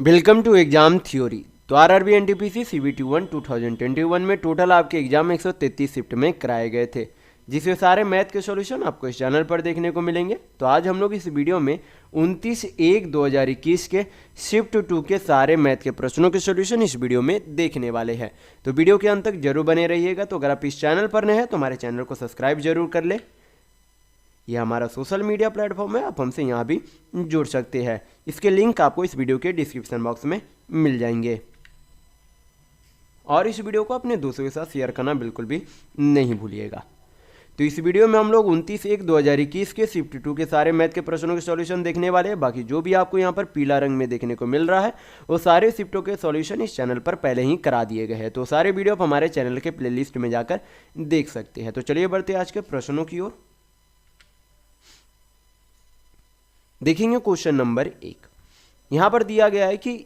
Welcome to exam theory. तो RRB NTPC CBT 1 2021 में total आपके एग्जाम 133 शिफ्ट में कराए गए थे, जिसके सारे मैथ के सॉल्यूशन आपको इस चैनल पर देखने को मिलेंगे। तो आज हम लोग इस वीडियो में 29/1/2021 के शिफ्ट 2 के सारे मैथ के प्रश्नों के सॉल्यूशन इस वीडियो में देखने वाले हैं। तो वीडियो के अंत तक जरूर बने रहिएगा। तो अगर आप इस चैनल पर नए हैं तो हमारे चैनल को सब्सक्राइब जरूर कर ले। यह हमारा सोशल मीडिया प्लेटफॉर्म है, आप हमसे यहाँ भी जुड़ सकते हैं। इसके लिंक आपको इस वीडियो के डिस्क्रिप्शन बॉक्स में मिल जाएंगे। और इस वीडियो को अपने दोस्तों के साथ शेयर करना बिल्कुल भी नहीं भूलिएगा। तो इस वीडियो में हम लोग 29/1/2021 के शिफ्ट 2 के सारे मैथ के प्रश्नों के सॉल्यूशन देखने वाले हैं। बाकी जो भी आपको यहाँ पर पीला रंग में देखने को मिल रहा है वो सारे शिफ्टों के सॉल्यूशन इस चैनल पर पहले ही करा दिए गए हैं। तो सारे वीडियो आप हमारे चैनल के प्लेलिस्ट में जाकर देख सकते हैं। तो चलिए बढ़ते आज के प्रश्नों की ओर। देखेंगे क्वेश्चन नंबर 1। यहां पर दिया गया है कि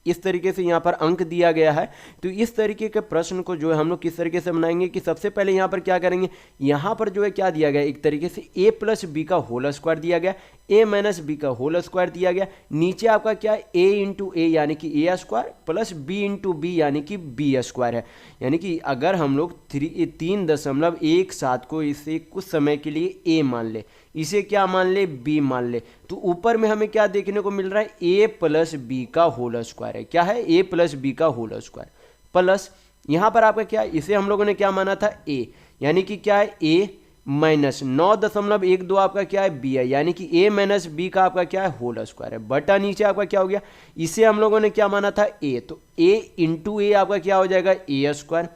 इस तरीके से यहां पर अंक दिया गया है। तो इस तरीके के प्रश्न को जो है हम लोग किस तरीके से बनाएंगे कि सबसे पहले यहां पर क्या करेंगे, यहां पर जो है क्या दिया गया, एक तरीके से a प्लस बी का होल स्क्वायर दिया गया, a माइनस बी का होल स्क्वायर दिया गया। नीचे आपका क्या है, a इंटू ए यानी कि a square plus b into B यानी कि b स्क्वायर है। यानी कि अगर हम लोग 3.17 को इसे कुछ समय के लिए a मान ले, इसे क्या मान ले, b मान ले, तो ऊपर में हमें क्या देखने को मिल रहा है, a प्लस बी का होल स्क्वायर है। क्या है, a प्लस बी का होल स्क्वायर प्लस यहां पर आपका क्या है, इसे हम लोगों ने क्या माना था, a, यानी कि क्या है a माइनस 9.12 आपका क्या है, b है, यानी कि a माइनस बी का आपका क्या है, होल स्क्वायर है, बटा नीचे आपका क्या हो गया, इसे हम लोगों ने क्या माना था a, तो a इंटू ए आपका क्या हो जाएगा, a स्क्वायर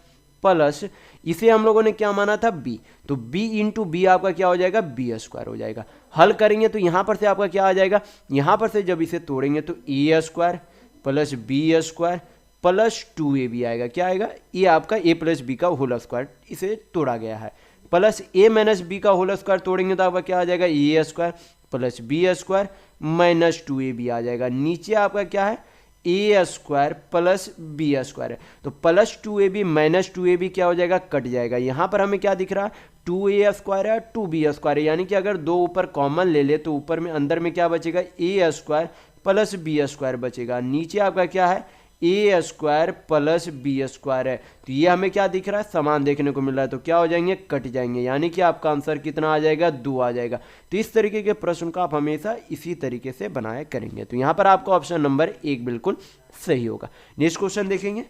प्लस इसे हम लोगों ने क्या माना था b, तो b इंटू बी आपका क्या हो जाएगा, b स्क्वायर हो जाएगा। हल करेंगे तो यहां पर से आपका क्या आ जाएगा, यहां पर से जब इसे तोड़ेंगे तो a square plus b square plus 2ab आएगा। क्या आएगा, ये आपका a प्लस बी का होल स्क्वायर इसे तोड़ा गया है, प्लस a माइनस बी का होल स्क्वायर तोड़ेंगे तो आपका क्या आ जाएगा, a square plus b square minus 2ab आ जाएगा। नीचे आपका क्या है, A square plus B square है, तो प्लस 2ab माइनस 2ab क्या हो जाएगा, कट जाएगा। यहां पर हमें क्या दिख रहा है, 2a स्क्वायर है 2b स्क्वायर है, यानी कि अगर दो ऊपर कॉमन ले ले तो ऊपर में अंदर में क्या बचेगा, a square plus B square बचेगा। नीचे आपका क्या है, A square plus B square है, तो ये हमें क्या दिख रहा है, समान देखने को मिल रहा है, तो क्या हो जाएंगे, कट जाएंगे, यानी कि आपका आंसर कितना आ जाएगा, 2 आ जाएगा। तो इस तरीके के प्रश्न को आप हमेशा इसी तरीके से बनाया करेंगे। तो यहां पर आपका ऑप्शन नंबर 1 बिल्कुल सही होगा। नेक्स्ट क्वेश्चन देखेंगे,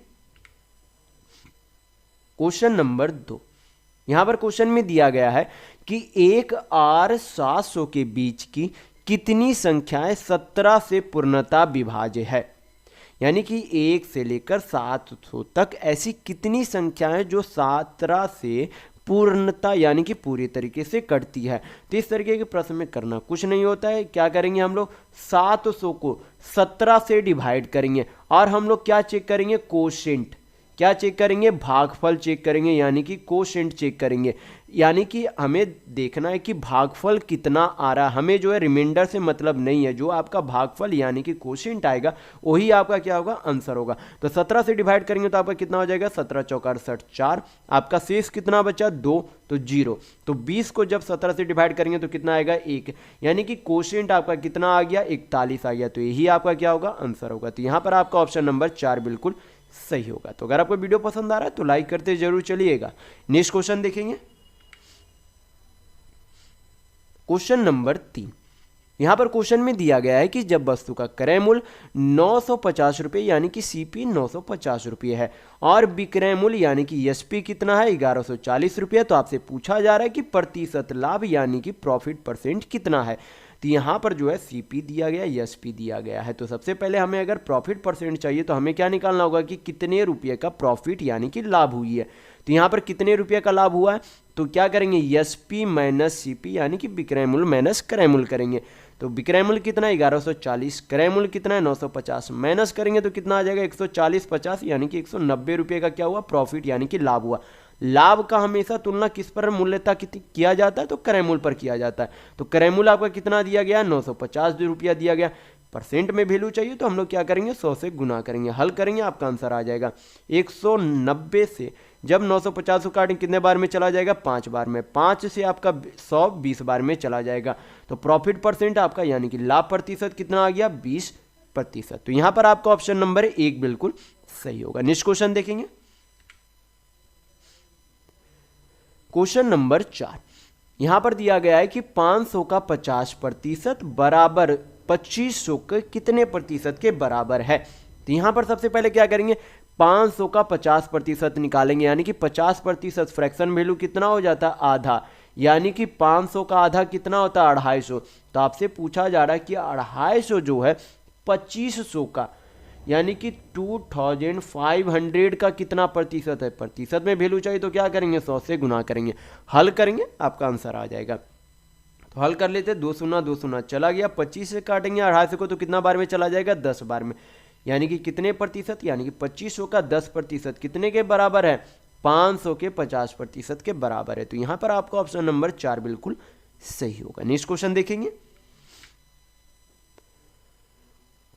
क्वेश्चन नंबर 2। यहां पर क्वेश्चन में दिया गया है कि एक आर 700 के बीच की कितनी संख्याएं 17 से पूर्णतः विभाज्य है, यानी कि 1 से लेकर 700 तक ऐसी कितनी संख्याएं जो 17 से पूर्णता यानी कि पूरी तरीके से कटती है। तो इस तरीके के प्रश्न में करना कुछ नहीं होता है। क्या करेंगे हम लोग, 700 को 17 से डिवाइड करेंगे और हम लोग क्या चेक करेंगे, कोशेंट, क्या चेक करेंगे, भागफल चेक करेंगे, यानी कि कोशेंट चेक करेंगे। यानी कि हमें देखना है कि भागफल कितना आ रहा है, हमें जो है रिमाइंडर से मतलब नहीं है, जो आपका भागफल यानी कि कोशेंट आएगा वही आपका क्या होगा, आंसर होगा। तो 17 से डिवाइड करेंगे तो आपका कितना हो जाएगा, 17 चौका 68 4, आपका शेष कितना बचा, 2, तो 0। तो 20 को जब 17 से डिवाइड करेंगे तो कितना आएगा, 1, यानी कि कोशेंट आपका कितना आ गया, 41 आ गया, तो यही आपका क्या होगा, आंसर होगा। तो यहाँ पर आपका ऑप्शन नंबर 4 बिल्कुल सही होगा। तो अगर आपको वीडियो पसंद आ रहा है तो लाइक करते जरूर चलिएगा। नेक्स्ट क्वेश्चन देखेंगे, क्वेश्चन नंबर 3। यहां पर क्वेश्चन में दिया गया है कि जब वस्तु का क्रय मूल्य 950 रुपये यानी कि सीपी 950 रुपये है और विक्रय मूल्य यानी कि एसपी कितना है, 1140 रुपये, तो आपसे पूछा जा रहा है कि प्रतिशत लाभ यानी कि प्रॉफिट परसेंट कितना है। तो यहाँ पर जो है सीपी दिया गया, एसपी दिया गया है। तो सबसे पहले हमें अगर प्रॉफिट परसेंट चाहिए तो हमें क्या निकालना होगा कि कितने रुपये का प्रॉफिट यानी कि लाभ हुई है। तो यहाँ पर कितने रुपये का लाभ हुआ है, तो क्या करेंगे, एसपी माइनस सीपी यानी कि विक्रय मूल्य माइनस क्रय मूल्य करेंगे। तो विक्रय मूल्य कितना है, 1140, क्रय मूल्य कितना है, 950, माइनस करेंगे तो कितना आ जाएगा, 140 50 यानी कि 190 रुपये का क्या हुआ, प्रॉफिट यानी कि लाभ हुआ। लाभ का हमेशा तुलना किस पर मूल्यता किया जाता है, तो क्रय मूल्य पर किया जाता है। तो क्रय मूल्य आपका कितना दिया गया, 950 रुपया दिया गया। परसेंट में वैल्यू चाहिए तो हम लोग क्या करेंगे, 100 से गुना करेंगे, हल करेंगे, आपका आंसर आ जाएगा 190 से जब 950 को काटें कितने बार में चला जाएगा, 5 बार में, 5 से आपका 100 20 बार में चला जाएगा। तो प्रॉफिट परसेंट आपका यानी कि लाभ प्रतिशत कितना आ गया, 20 प्रतिशत। तो यहां पर आपका ऑप्शन नंबर 1 बिल्कुल सही होगा। नेक्स्ट क्वेश्चन देखेंगे, क्वेश्चन नंबर 4। यहां पर दिया गया है कि 500 का 50% बराबर 2500 के कितने प्रतिशत के बराबर है। तो यहां पर सबसे पहले क्या करेंगे, 500 का 50% निकालेंगे, यानी कि 50% फ्रैक्शन वैल्यू कितना हो जाता है, आधा, यानी कि 500 का आधा कितना होता है, 250। तो आपसे पूछा जा रहा है कि 250 जो है 2500 का, यानी कि 2500 का कितना प्रतिशत है, प्रतिशत में वैल्यू चाहिए तो क्या करेंगे, 100 से गुना करेंगे, हल करेंगे, आपका आंसर आ जाएगा। तो हल कर लेते, 2 शून्य 2 शून्य चला गया, 25 से काटेंगे 250 को तो कितना बार में चला जाएगा, 10 बार में, यानी कि कितने प्रतिशत, यानी कि 2500 का 10% कितने के बराबर है, 500 के 50% के बराबर है। तो यहां पर आपका ऑप्शन नंबर 4 बिल्कुल सही होगा। नेक्स्ट क्वेश्चन देखेंगे,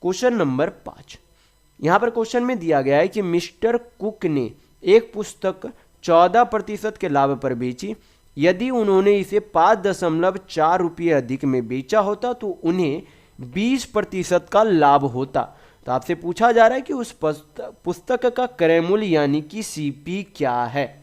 क्वेश्चन नंबर 5। यहां पर क्वेश्चन में दिया गया है कि मिस्टर कुक ने एक पुस्तक 14% के लाभ पर बेची। यदि उन्होंने इसे 5.4 रुपये अधिक में बेचा होता तो उन्हें 20% का लाभ होता। तो आपसे पूछा जा रहा है कि उस पुस्तक का क्रय मूल्य यानी कि सीपी क्या है।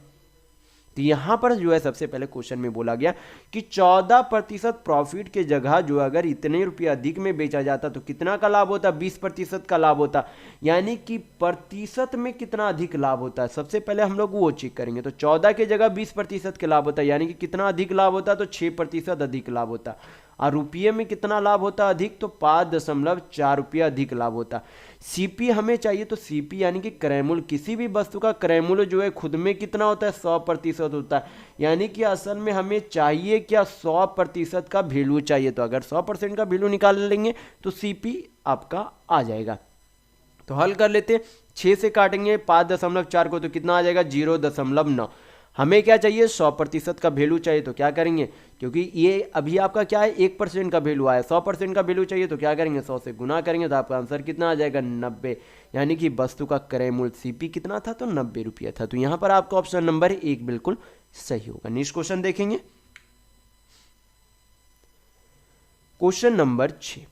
तो यहां पर जो है सबसे पहले क्वेश्चन में बोला गया कि 14% प्रॉफिट के जगह जो अगर इतने रुपये अधिक में बेचा जाता तो कितना का लाभ होता, 20% का लाभ होता, यानी कि प्रतिशत में कितना अधिक लाभ होता है। सबसे पहले हम लोग वो चेक करेंगे, तो 14 के जगह 20% के लाभ होता है, यानी कि कितना अधिक लाभ होता, तो 6% अधिक लाभ होता, और रुपये में कितना लाभ होता अधिक, तो 5.4 रुपया अधिक लाभ होता। सीपी हमें चाहिए, तो सीपी यानी कि क्रय मूल्य, किसी भी वस्तु का क्रय मूल्य जो है खुद में कितना होता है, 100% होता है, यानी कि असल में हमें चाहिए क्या, 100% का वैल्यू चाहिए। तो अगर 100% का वैल्यू निकाल लेंगे तो सीपी आपका आ जाएगा। तो हल कर लेते, 6 से काटेंगे 5.4 को तो कितना आ जाएगा, 0.9। हमें क्या चाहिए, 100% का वैल्यू चाहिए, तो क्या करेंगे, क्योंकि ये अभी आपका क्या है 1% का वैल्यू आया, 100% का वैल्यू चाहिए तो क्या करेंगे, 100 से गुना करेंगे, तो आपका आंसर कितना आ जाएगा, 90, यानी कि वस्तु का क्रय मूल्य सीपी कितना था, तो 90 रुपया था। तो यहां पर आपका ऑप्शन नंबर 1 बिल्कुल सही होगा। नेक्स्ट क्वेश्चन देखेंगे, क्वेश्चन नंबर 6।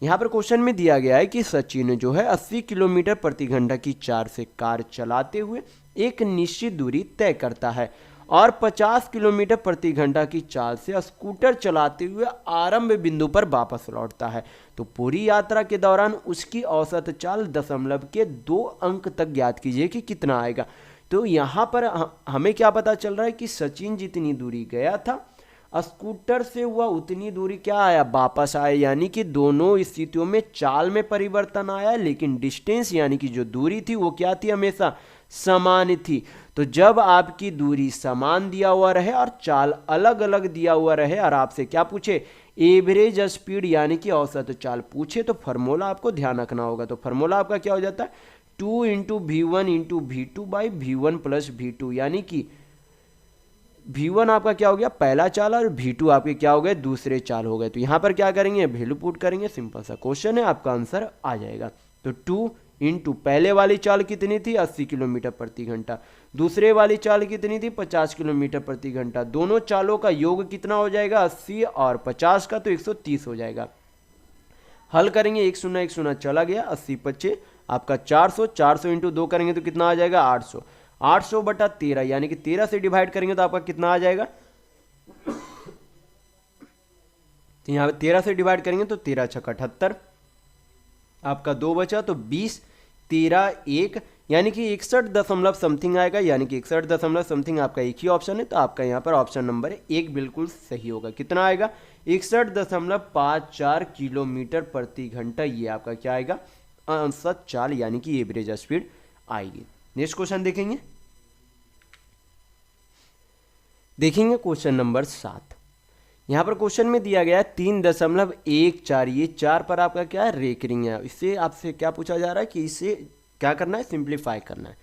यहां पर क्वेश्चन में दिया गया है कि सचिन जो है 80 किलोमीटर प्रति घंटा की 4 से कार चलाते हुए एक निश्चित दूरी तय करता है और 50 किलोमीटर प्रति घंटा की चाल से स्कूटर चलाते हुए आरंभ बिंदु पर वापस लौटता है। तो पूरी यात्रा के दौरान उसकी औसत चाल दशमलव के 2 अंक तक ज्ञात कीजिए कि कितना आएगा। तो यहाँ पर हमें क्या पता चल रहा है कि सचिन जितनी दूरी गया था स्कूटर से हुआ उतनी दूरी क्या आया, वापस आया, यानी कि दोनों स्थितियों में चाल में परिवर्तन आया, लेकिन डिस्टेंस यानी कि जो दूरी थी वो क्या थी, हमेशा समान थी। तो जब आपकी दूरी समान दिया हुआ रहे और चाल अलग अलग दिया हुआ रहे और आपसे क्या पूछे, एवरेज स्पीड यानी कि औसत चाल पूछे, तो फार्मूला आपको ध्यान रखना होगा। तो फार्मूला आपका क्या हो जाता है, 2 × V1 × V2 by V1 + V2, यानी कि V1 आपका क्या हो गया, पहला चाल, और V2 आपके क्या हो गए, दूसरे चाल हो गए। तो यहाँ पर क्या करेंगे, वैल्यू पुट करेंगे, सिंपल सा क्वेश्चन है, आपका आंसर आ जाएगा। तो 2 × पहले वाली चाल कितनी थी, 80 किलोमीटर प्रति घंटा, दूसरे वाली चाल कितनी थी, 50 किलोमीटर प्रति घंटा, दोनों चालों का योग कितना हो जाएगा, 80 और 50 का, तो 130 हो जाएगा। हल करेंगे, 1 शून्य 1 शून्य चला गया, 80 25 आपका 400, 400 × 2 करेंगे तो कितना आ जाएगा, 800, 800 बटा 13, यानी कि 13 से डिवाइड करेंगे तो आपका कितना आ जाएगा, तो यहाँ पे 13 से डिवाइड करेंगे तो 13 × 78, आपका 2 बचा, तो 20, 13 1, यानी कि 61 दशमलव समथिंग आएगा, यानी कि 61 दशमलव समथिंग आपका एक ही ऑप्शन है। तो आपका यहाँ पर ऑप्शन नंबर 1 बिल्कुल सही होगा। कितना आएगा, 61.54 किलोमीटर प्रति घंटा, ये आपका क्या आएगा, औसत चाल यानी कि एवरेज स्पीड आएगी। नेक्स्ट क्वेश्चन देखेंगे, क्वेश्चन नंबर 7। यहाँ पर क्वेश्चन में दिया गया है 3.14, ये 4 पर आपका क्या है, रेकरिंग है। इससे आपसे क्या पूछा जा रहा है कि इसे क्या करना है, सिंप्लीफाई करना है।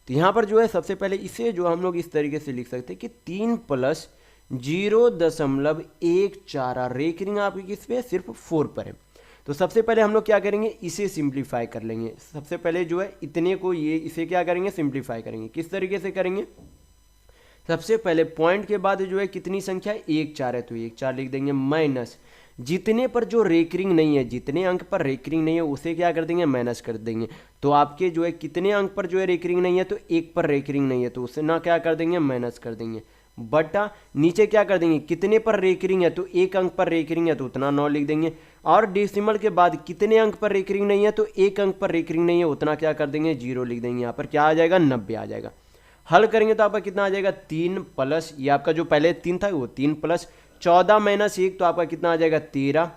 तो यहाँ पर जो है सबसे पहले इसे जो हम लोग इस तरीके से लिख सकते हैं कि 3 + 0.14, रेकरिंग आपकी किस पे, सिर्फ 4 पर है। तो सबसे पहले हम लोग क्या करेंगे, इसे सिंप्लीफाई कर लेंगे। सबसे पहले जो है इतने को ये इसे क्या करेंगे, सिंप्लीफाई करेंगे। किस तरीके से करेंगे, सबसे पहले पॉइंट के बाद जो है कितनी संख्या है, 1 4 है, तो 1 4 लिख देंगे, माइनस जितने पर जो रेकरिंग नहीं है, जितने अंक पर रेकरिंग नहीं है उसे क्या कर देंगे, माइनस कर देंगे। तो आपके जो है कितने अंक पर जो है रेकरिंग नहीं है, तो 1 पर रेकरिंग नहीं है तो उसे ना क्या कर देंगे, माइनस कर देंगे, बटा नीचे क्या कर देंगे, कितने पर रेकरिंग है तो 1 अंक पर रेकरिंग है तो उतना 9 लिख देंगे, और डेसिमल के बाद कितने अंक पर रेकरिंग नहीं है तो 1 अंक पर रेकरिंग नहीं है उतना क्या कर देंगे, 0 लिख देंगे। यहाँ पर क्या आ जाएगा, 90 आ जाएगा। हल करेंगे तो आपका कितना आ जाएगा, 3 प्लस ये आपका जो पहले 3 था वो 3 प्लस 14 माइनस 1 तो आपका कितना आ जाएगा 13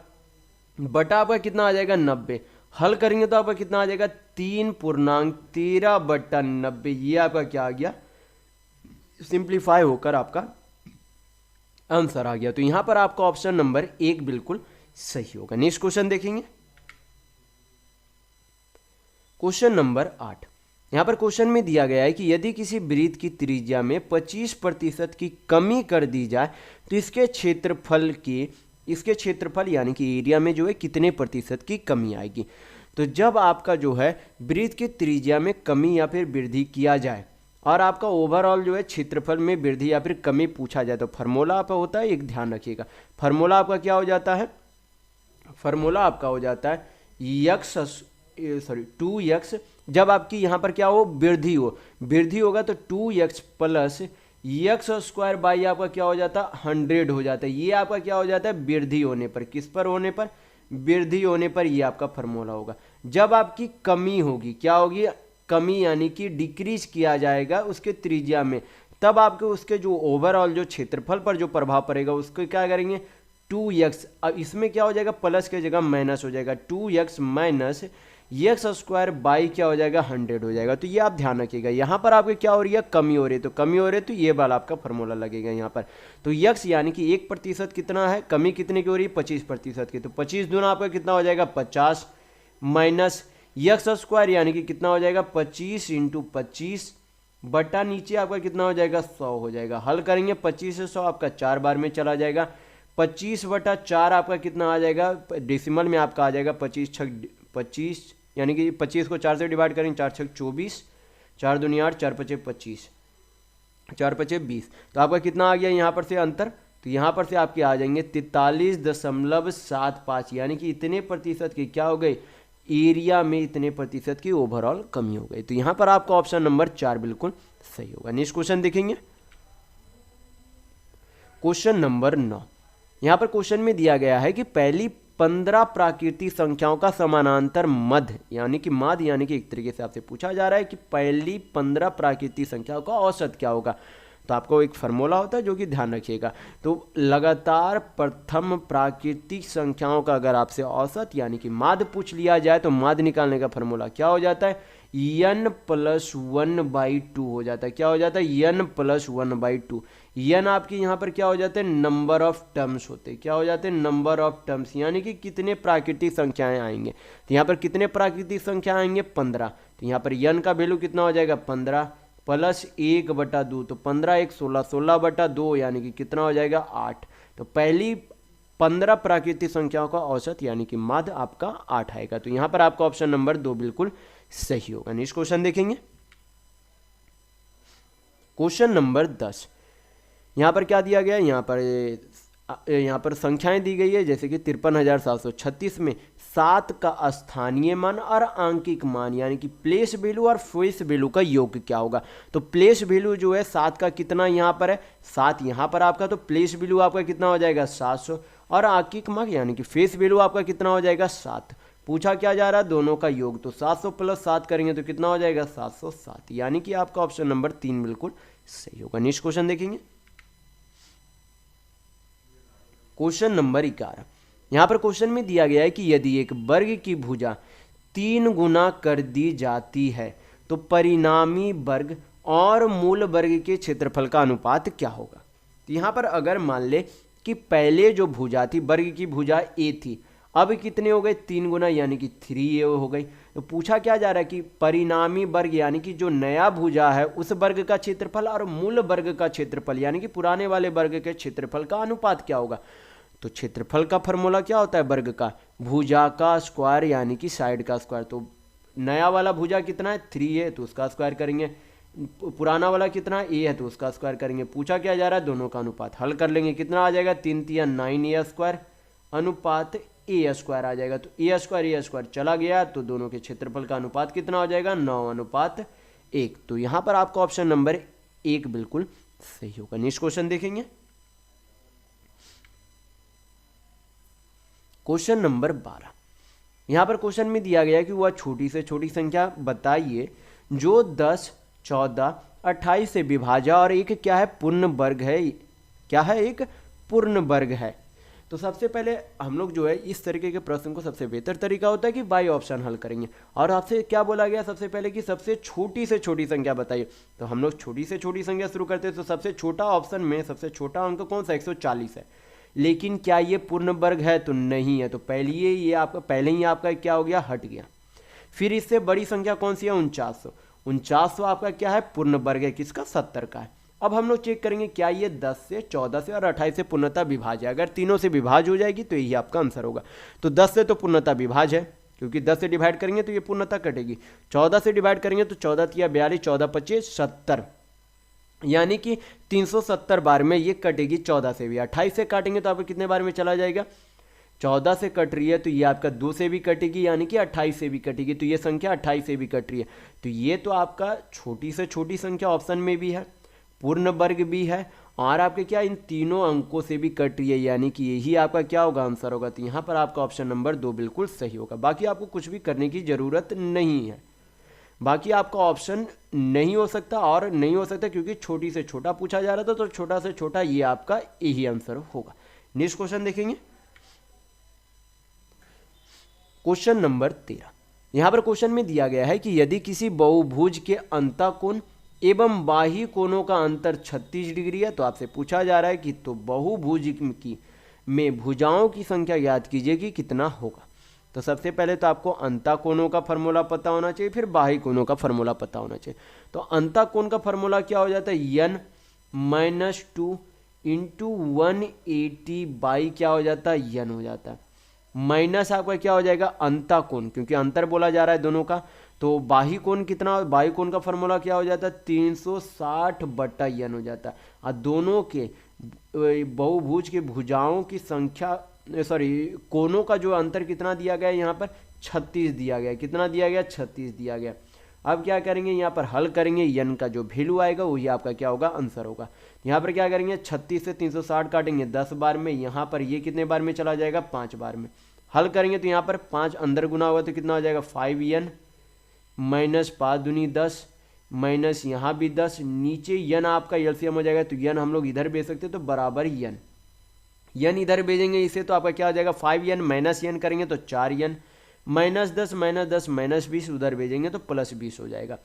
बटा आपका कितना आ जाएगा 90। हल करेंगे तो आपका कितना आ जाएगा 3.13 बटा 90। ये आपका क्या आ गया, सिंप्लीफाई होकर आपका आंसर आ गया। तो यहां पर आपका ऑप्शन नंबर 1 बिल्कुल सही होगा। नेक्स्ट क्वेश्चन देखेंगे, क्वेश्चन नंबर 8। यहां पर क्वेश्चन में दिया गया है कि यदि किसी वृत्त की त्रिज्या में 25% की कमी कर दी जाए तो इसके क्षेत्रफल यानी कि एरिया में जो है कितने प्रतिशत की कमी आएगी। तो जब आपका जो है वृत्त की त्रिज्या में कमी या फिर वृद्धि किया जाए और आपका ओवरऑल जो है क्षेत्रफल में वृद्धि या फिर कमी पूछा जाए तो फार्मूला आपका होता है, एक ध्यान रखिएगा, फार्मूला आपका क्या हो जाता है, फार्मूला आपका हो जाता है 2x, जब आपकी यहाँ पर क्या हो, वृद्धि होगा तो 2x plus x square by आपका क्या हो जाता है 100 हो जाता है। ये आपका क्या हो जाता है, वृद्धि होने पर, किस पर होने पर, वृद्धि होने पर ये आपका फार्मूला होगा। जब आपकी कमी होगी, क्या होगी, कमी यानी कि डिक्रीज किया जाएगा उसके त्रिज्या में, तब आपके उसके जो ओवरऑल जो क्षेत्रफल पर जो प्रभाव पड़ेगा उसको क्या करेंगे 2x। अब इसमें क्या हो जाएगा, प्लस की जगह माइनस हो जाएगा, 2x minus x square by क्या हो जाएगा 100 हो जाएगा। तो ये आप ध्यान रखिएगा, यहाँ पर आपके क्या हो रही है, कमी हो रही है, तो कमी हो रही है तो ये वाला आपका फार्मूला लगेगा यहाँ पर। तो x यानी कि 1% कितना है, कमी कितने की हो रही है 25% की, तो 25 दूना आपका कितना हो जाएगा 50 माइनस एक्स स्क्वायर यानी कि कितना हो जाएगा 25 इंटू 25 बटा नीचे आपका कितना हो जाएगा 100 हो जाएगा। हल करेंगे 25 से 100 आपका 4 बार में चला जाएगा, 25 बटा 4 आपका कितना आ जाएगा, डेसिमल में आपका आ जाएगा 25 यानी कि 25 को 4 से डिवाइड करेंगे, 4 छक 24, 4 दूनी 8, 4 पचे 25, 4 पचे 20, तो आपका कितना आ गया यहाँ पर से अंतर, तो यहाँ पर से आपके आ जाएंगे 43.75 यानी कि इतने प्रतिशत की क्या हो गई, एरिया में इतने प्रतिशत की ओवरऑल कमी हो गई। तो यहाँ पर आपका ऑप्शन नंबर 4 बिल्कुल सही होगा। नेक्स्ट क्वेश्चन देखेंगे, क्वेश्चन नंबर 9। यहाँ पर क्वेश्चन में दिया गया है कि पहली 15 प्राकृतिक संख्याओं का समानांतर मध्य यानी कि माध्य यानी कि एक तरीके से आपसे पूछा जा रहा है कि पहली 15 प्राकृतिक संख्याओं का औसत क्या होगा। तो आपको एक फार्मूला होता है जो कि ध्यान रखिएगा, तो लगातार प्रथम प्राकृतिक संख्याओं का अगर आपसे औसत यानी कि माध्य पूछ लिया जाए तो माध्य निकालने का फार्मूला क्या हो जाता है, n प्लस 1/2 हो जाता है। क्या हो जाता है, n प्लस 1/2। n आपके यहाँ पर क्या हो जाते हैं, नंबर ऑफ टर्म्स होते हैं, क्या हो जाते हैं, नंबर ऑफ टर्म्स यानी कि कितने प्राकृतिक संख्याएं आएंगे। तो यहाँ पर कितने प्राकृतिक संख्या आएंगे 15, तो यहाँ पर n का वैल्यू कितना हो जाएगा 15 प्लस 1/2, तो 15 1 16, 16/2 यानी कि कितना हो जाएगा 8। तो पहली 15 प्राकृतिक संख्याओं का औसत यानी कि माध्य आपका 8 आएगा। तो यहाँ पर आपका ऑप्शन नंबर 2 बिल्कुल सही होगा। नेक्स्ट क्वेश्चन देखेंगे, क्वेश्चन नंबर 10। यहाँ पर क्या दिया गया है, यहाँ पर संख्याएं दी गई है जैसे कि 53,736 में 7 का स्थानीय मान और आंकिक मान यानी कि प्लेस वैल्यू और फेस वैल्यू का योग क्या होगा। तो प्लेस वैल्यू जो है 7 का कितना यहाँ पर है 7 यहाँ पर आपका, तो प्लेस वैल्यू आपका कितना हो जाएगा 700 और आंकिक मान यानी कि फेस वैल्यू आपका कितना हो जाएगा 7। पूछा क्या जा रहा है, दोनों का योग, तो 700 प्लस 7 करेंगे तो कितना हो जाएगा 707 यानी कि आपका ऑप्शन नंबर 3 बिल्कुल सही होगा। नेक्स्ट क्वेश्चन देखेंगे, क्वेश्चन नंबर 11। यहाँ पर क्वेश्चन में दिया गया है कि यदि एक वर्ग की भुजा 3 गुना कर दी जाती है तो परिणामी वर्ग और मूल वर्ग के क्षेत्रफल का अनुपात क्या होगा। तो यहाँ पर अगर मान ले कि पहले जो भुजा थी वर्ग की भुजा ए थी, अब कितने हो गए 3 गुना यानी कि 3a हो गई। तो पूछा क्या जा रहा है कि परिणामी वर्ग यानी कि जो नया भुजा है उस वर्ग का क्षेत्रफल और मूल वर्ग का क्षेत्रफल यानी कि पुराने वाले वर्ग के क्षेत्रफल का अनुपात क्या होगा। तो क्षेत्रफल का फॉर्मूला क्या होता है वर्ग का, भुजा का स्क्वायर यानी कि साइड का स्क्वायर। तो नया वाला भुजा कितना है 3a तो उसका स्क्वायर करेंगे, पुराना वाला कितना a है तो उसका स्क्वायर करेंगे। पूछा क्या जा रहा है दोनों का अनुपात, हल कर लेंगे कितना आ जाएगा 3 3 9a स्क्वायर अनुपात ए स्क्वायर आ जाएगा। तो ए स्क्वायर चला गया तो दोनों के क्षेत्रफल का अनुपात कितना हो जाएगा, 9:1। तो यहां पर आपका ऑप्शन नंबर 1 बिल्कुल सही होगा। नेक्स्ट क्वेश्चन देखेंगे, क्वेश्चन नंबर 12। यहां पर क्वेश्चन में दिया गया कि वह छोटी से छोटी संख्या बताइए जो 10, 14, 28 से विभाज्य और एक क्या है, पूर्ण वर्ग है। क्या है, एक पूर्ण वर्ग है। तो सबसे पहले हम लोग जो है इस तरीके के प्रश्न को सबसे बेहतर तरीका होता है कि बाई ऑप्शन हल करेंगे। और आपसे क्या बोला गया सबसे पहले कि सबसे छोटी से छोटी संख्या बताइए। तो हम लोग छोटी से छोटी संख्या शुरू करते हैं। तो सबसे छोटा ऑप्शन में सबसे छोटा अंक कौन सा, 140 है। लेकिन क्या ये पूर्ण वर्ग है, तो नहीं है। तो पहले ही आपका क्या हो गया, हट गया। फिर इससे बड़ी संख्या कौन सी है, 4900। 4900 आपका क्या है, पूर्ण वर्ग है, किसका, 70 का है। अब हम लोग चेक करेंगे क्या ये 10 से, 14 से और 28 से पूर्णतः विभाज्य है। अगर तीनों से विभाज्य हो जाएगी तो यही आपका आंसर होगा। तो 10 से तो पूर्णतः विभाज्य है, क्योंकि 10 से डिवाइड करेंगे तो ये पूर्णतः कटेगी। 14 से डिवाइड करेंगे तो 14 तिया 42, 14 25 70, यानी कि 370 बार में ये कटेगी 14 से भी। 28 से काटेंगे तो आपको कितने बार में चला जाएगा, 14 से कट रही है तो ये आपका 2 से भी कटेगी, यानी कि 28 से भी कटेगी। तो ये संख्या 28 से भी कट रही है। तो ये तो आपका छोटी से छोटी संख्या ऑप्शन में भी है, पूर्ण वर्ग भी है, और आपके क्या इन तीनों अंकों से भी कट रही है, यानी कि यही आपका क्या होगा, आंसर होगा। तो यहाँ पर आपका ऑप्शन नंबर 2 बिल्कुल सही होगा। बाकी आपको कुछ भी करने की ज़रूरत नहीं है। बाकी आपका ऑप्शन नहीं हो सकता और नहीं हो सकता, क्योंकि छोटी से छोटा पूछा जा रहा था। तो छोटा से छोटा ये आपका यही आंसर होगा। नेक्स्ट क्वेश्चन देखेंगे, क्वेश्चन नंबर 13। यहां पर क्वेश्चन में दिया गया है कि यदि किसी बहुभुज के अंतःकोण एवं बाह्य कोणों का अंतर 36 डिग्री है, तो आपसे पूछा जा रहा है कि तो बहुभुज में भुजाओं की संख्या ज्ञात कीजिए कि कितना होगा। तो सबसे पहले तो आपको अंतःकोणों का फॉर्मूला पता होना चाहिए, फिर बाह्य कोणों का फॉर्मूला पता होना चाहिए। तो अंतःकोण का फॉर्मूला क्या हो जाता है, n-2 इंटू 180 बाई क्या हो जाता है, n हो जाता है। माइनस आपका क्या हो जाएगा, अंतःकोण, क्योंकि अंतर बोला जा रहा है दोनों का। तो बाह्य कोण कितना, बाह्य कोण का फॉर्मूला क्या हो जाता है, 360/n हो जाता है। और दोनों के बहुभुज के भुजाओं की संख्या, कोणों का जो अंतर कितना दिया गया है यहाँ पर, 36 दिया गया। कितना दिया गया, 36 दिया गया। अब क्या करेंगे, यहाँ पर हल करेंगे, n का जो वैल्यू आएगा वही आपका क्या होगा, आंसर होगा। यहाँ पर क्या करेंगे, 36 से 360 काटेंगे 10 बार में, यहाँ पर ये कितने बार में चला जाएगा, 5 बार में। हल करेंगे तो यहाँ पर 5 अंदर गुना होगा तो कितना हो जाएगा, 5n माइनस 5 दूनी 10 माइनस यहाँ भी 10, नीचे n आपका एलसीएम हो जाएगा। तो n हम लोग इधर भेज सकते हैं, तो बराबर n इधर भेजेंगे इसे, तो आपका क्या हो जाएगा, 5n माइनस n करेंगे तो 4n माइनस 10 माइनस 20 उधर भेजेंगे तो प्लस 20 हो जाएगा।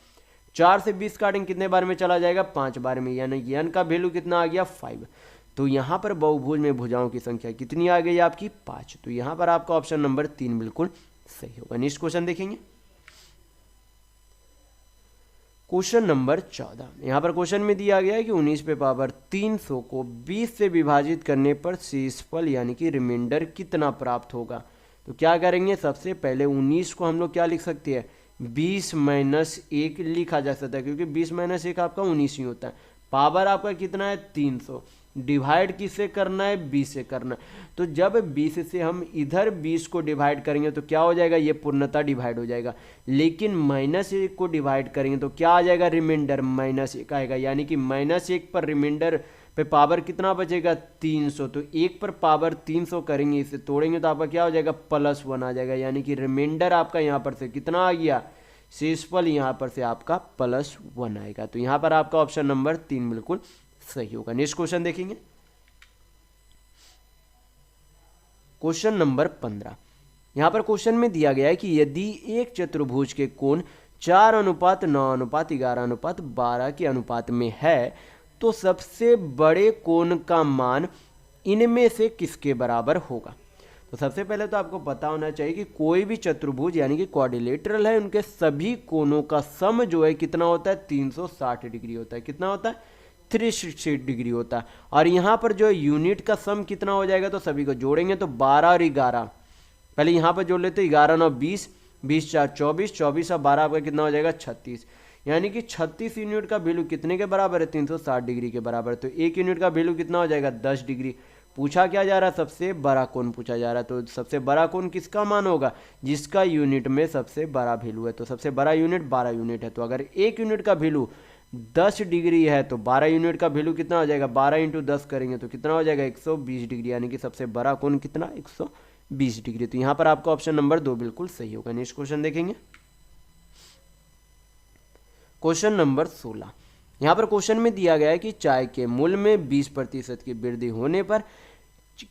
4 से 20 काटेंगे कितने बार में चला जाएगा, 5 बार में, यानी n का वैल्यू कितना आ गया, 5। तो यहाँ पर बहुभुज में भुजाओं की संख्या कितनी आ गई आपकी, 5। तो यहाँ पर आपका ऑप्शन नंबर 3 बिल्कुल सही होगा। नेक्स्ट क्वेश्चन देखेंगे, क्वेश्चन नंबर 14। यहाँ पर क्वेश्चन में दिया गया है कि 19/300 को 20 से विभाजित करने पर शेषफल यानी कि रिमाइंडर कितना प्राप्त होगा। तो क्या करेंगे, सबसे पहले 19 को हम लोग क्या लिख सकते हैं, 20 माइनस 1 लिखा जा सकता है, क्योंकि 20 माइनस 1 आपका 19 ही होता है। पावर आपका कितना है, 300। डिवाइड किससे करना है, 20 से करना है। तो जब 20 से हम इधर 20 को डिवाइड करेंगे तो क्या हो जाएगा, ये पूर्णतः डिवाइड हो जाएगा। लेकिन -1 को डिवाइड करेंगे तो क्या आ जाएगा, रिमाइंडर -1 आएगा। यानी कि -1 पर रिमाइंडर पे पावर कितना बचेगा, 300। तो 1 पर पावर 300 करेंगे, इसे तोड़ेंगे तो आपका क्या हो जाएगा, +1 आ जाएगा। यानी कि रिमाइंडर आपका यहाँ पर से कितना आ गया, शेषफल यहाँ पर से आपका +1 आएगा। तो यहाँ पर आपका ऑप्शन नंबर 3 बिल्कुल सही होगा। नेक्स्ट क्वेश्चन देखेंगे, क्वेश्चन नंबर 15। यहां पर क्वेश्चन में दिया गया है कि यदि एक चतुर्भुज के कोण 4:9:11:12 के अनुपात में है तो सबसे बड़े कोण का मान इनमें से किसके बराबर होगा। तो सबसे पहले तो आपको पता होना चाहिए कि कोई भी चतुर्भुज यानी कि क्वाड्रिलेटरल है, उनके सभी कोणों का सम जो है कितना होता है, 360 डिग्री होता है। कितना होता है, 360 डिग्री होता है। और यहाँ पर जो यूनिट का सम कितना हो जाएगा, तो सभी को जोड़ेंगे तो 12 और 11, पहले यहाँ पर जोड़ लेते, 11 9 20, 20 4 24, 24 और 12 आपका कितना हो जाएगा, 36। यानी कि 36 यूनिट का वैल्यू कितने के बराबर है, 360 डिग्री के बराबर। तो एक यूनिट का वैल्यू कितना हो जाएगा, 10 डिग्री। पूछा क्या जा रहा है, सबसे बड़ा कोण पूछा जा रहा है। तो सबसे बड़ा कोण किसका मान होगा, जिसका यूनिट में सबसे बड़ा वैल्यू है। तो सबसे बड़ा यूनिट 12 यूनिट है। तो अगर एक यूनिट का वैल्यू 10 डिग्री है तो 12 यूनिट का वैल्यू कितना हो जाएगा, 12 इंटू 10 करेंगे तो कितना हो जाएगा 120 डिग्री, यानी कि सबसे बड़ा कोण कितना 120 डिग्री। तो यहाँ पर आपका ऑप्शन नंबर 2 बिल्कुल सही होगा। नेक्स्ट क्वेश्चन देखेंगे, क्वेश्चन नंबर 16। यहाँ पर क्वेश्चन में दिया गया है कि चाय के मूल्य में 20% की वृद्धि होने पर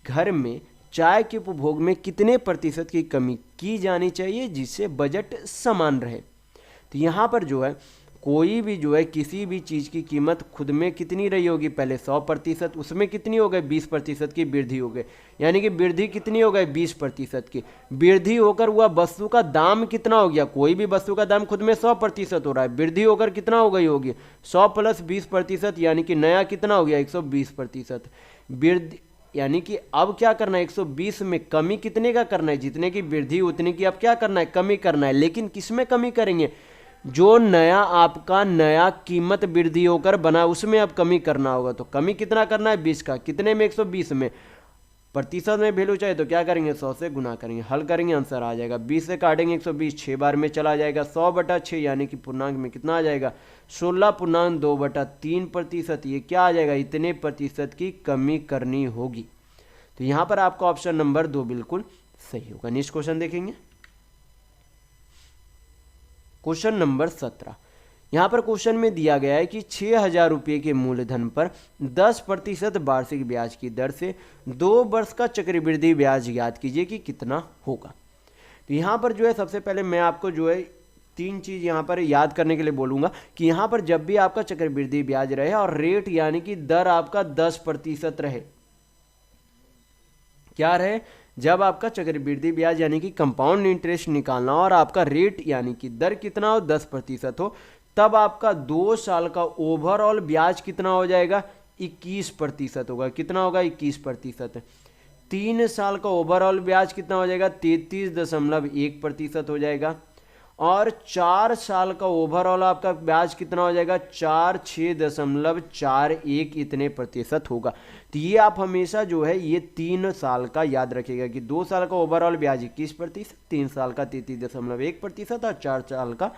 घर में चाय के उपभोग में कितने प्रतिशत की कमी की जानी चाहिए जिससे बजट समान रहे। तो यहाँ पर जो है कोई भी जो है किसी भी चीज़ की कीमत खुद में कितनी रही होगी, पहले 100%, उसमें कितनी हो गई 20% की वृद्धि हो गई, यानी कि वृद्धि कितनी हो गई 20% की। वृद्धि होकर हुआ वस्तु का दाम कितना हो गया, कोई भी वस्तु का दाम खुद में 100% हो रहा है, वृद्धि होकर कितना हो गई होगी 100 + 20%, यानी कि नया कितना हो गया 120%। वृद्धि यानी कि अब क्या करना है 120 में कमी कितने का करना है, जितने की वृद्धि उतने की अब क्या करना है कमी करना है। लेकिन किस में कमी करेंगे, जो नया आपका नया कीमत वृद्धि होकर बना उसमें अब कमी करना होगा। तो कमी कितना करना है 20 का, कितने में 120 में, प्रतिशत में वैल्यू चाहिए तो क्या करेंगे 100 से गुना करेंगे, हल करेंगे आंसर आ जाएगा। 20 से काटेंगे 120 6 बार में चला जाएगा, 100/6 यानी कि पूर्णांक में कितना आ जाएगा 16.2/3%। ये क्या आ जाएगा, इतने प्रतिशत की कमी करनी होगी। तो यहाँ पर आपका ऑप्शन नंबर 2 बिल्कुल सही होगा। नेक्स्ट क्वेश्चन देखेंगे, क्वेश्चन नंबर 17। यहाँ पर क्वेश्चन में दिया गया है कि 6,000 रुपये के मूलधन पर 10% वार्षिक ब्याज की दर से 2 वर्ष का चक्रवृद्धि ब्याज ज्ञात कीजिए कि कितना होगा। तो यहाँ पर जो है सबसे पहले मैं आपको जो है 3 चीज़ यहाँ पर याद करने के लिए बोलूँगा कि यहाँ पर जब भी आपका चक्रवृद्धि ब्याज रहे और रेट यानी कि दर आपका 10% रहे, क्या रहे, जब आपका चक्रवृद्धि ब्याज यानी कि कंपाउंड इंटरेस्ट निकालना और आपका रेट यानी कि दर कितना हो 10% हो, तब आपका 2 साल का ओवरऑल ब्याज कितना हो जाएगा 21% होगा। कितना होगा 21%। 3 साल का ओवरऑल ब्याज कितना हो जाएगा 33.1% हो जाएगा। और 4 साल का ओवरऑल आपका ब्याज कितना हो जाएगा 46.41 इतने प्रतिशत होगा। तो ये आप हमेशा जो है ये 3 साल का याद रखिएगा कि 2 साल का ओवरऑल ब्याज 21%, 3 साल का 33.1% और 4 साल का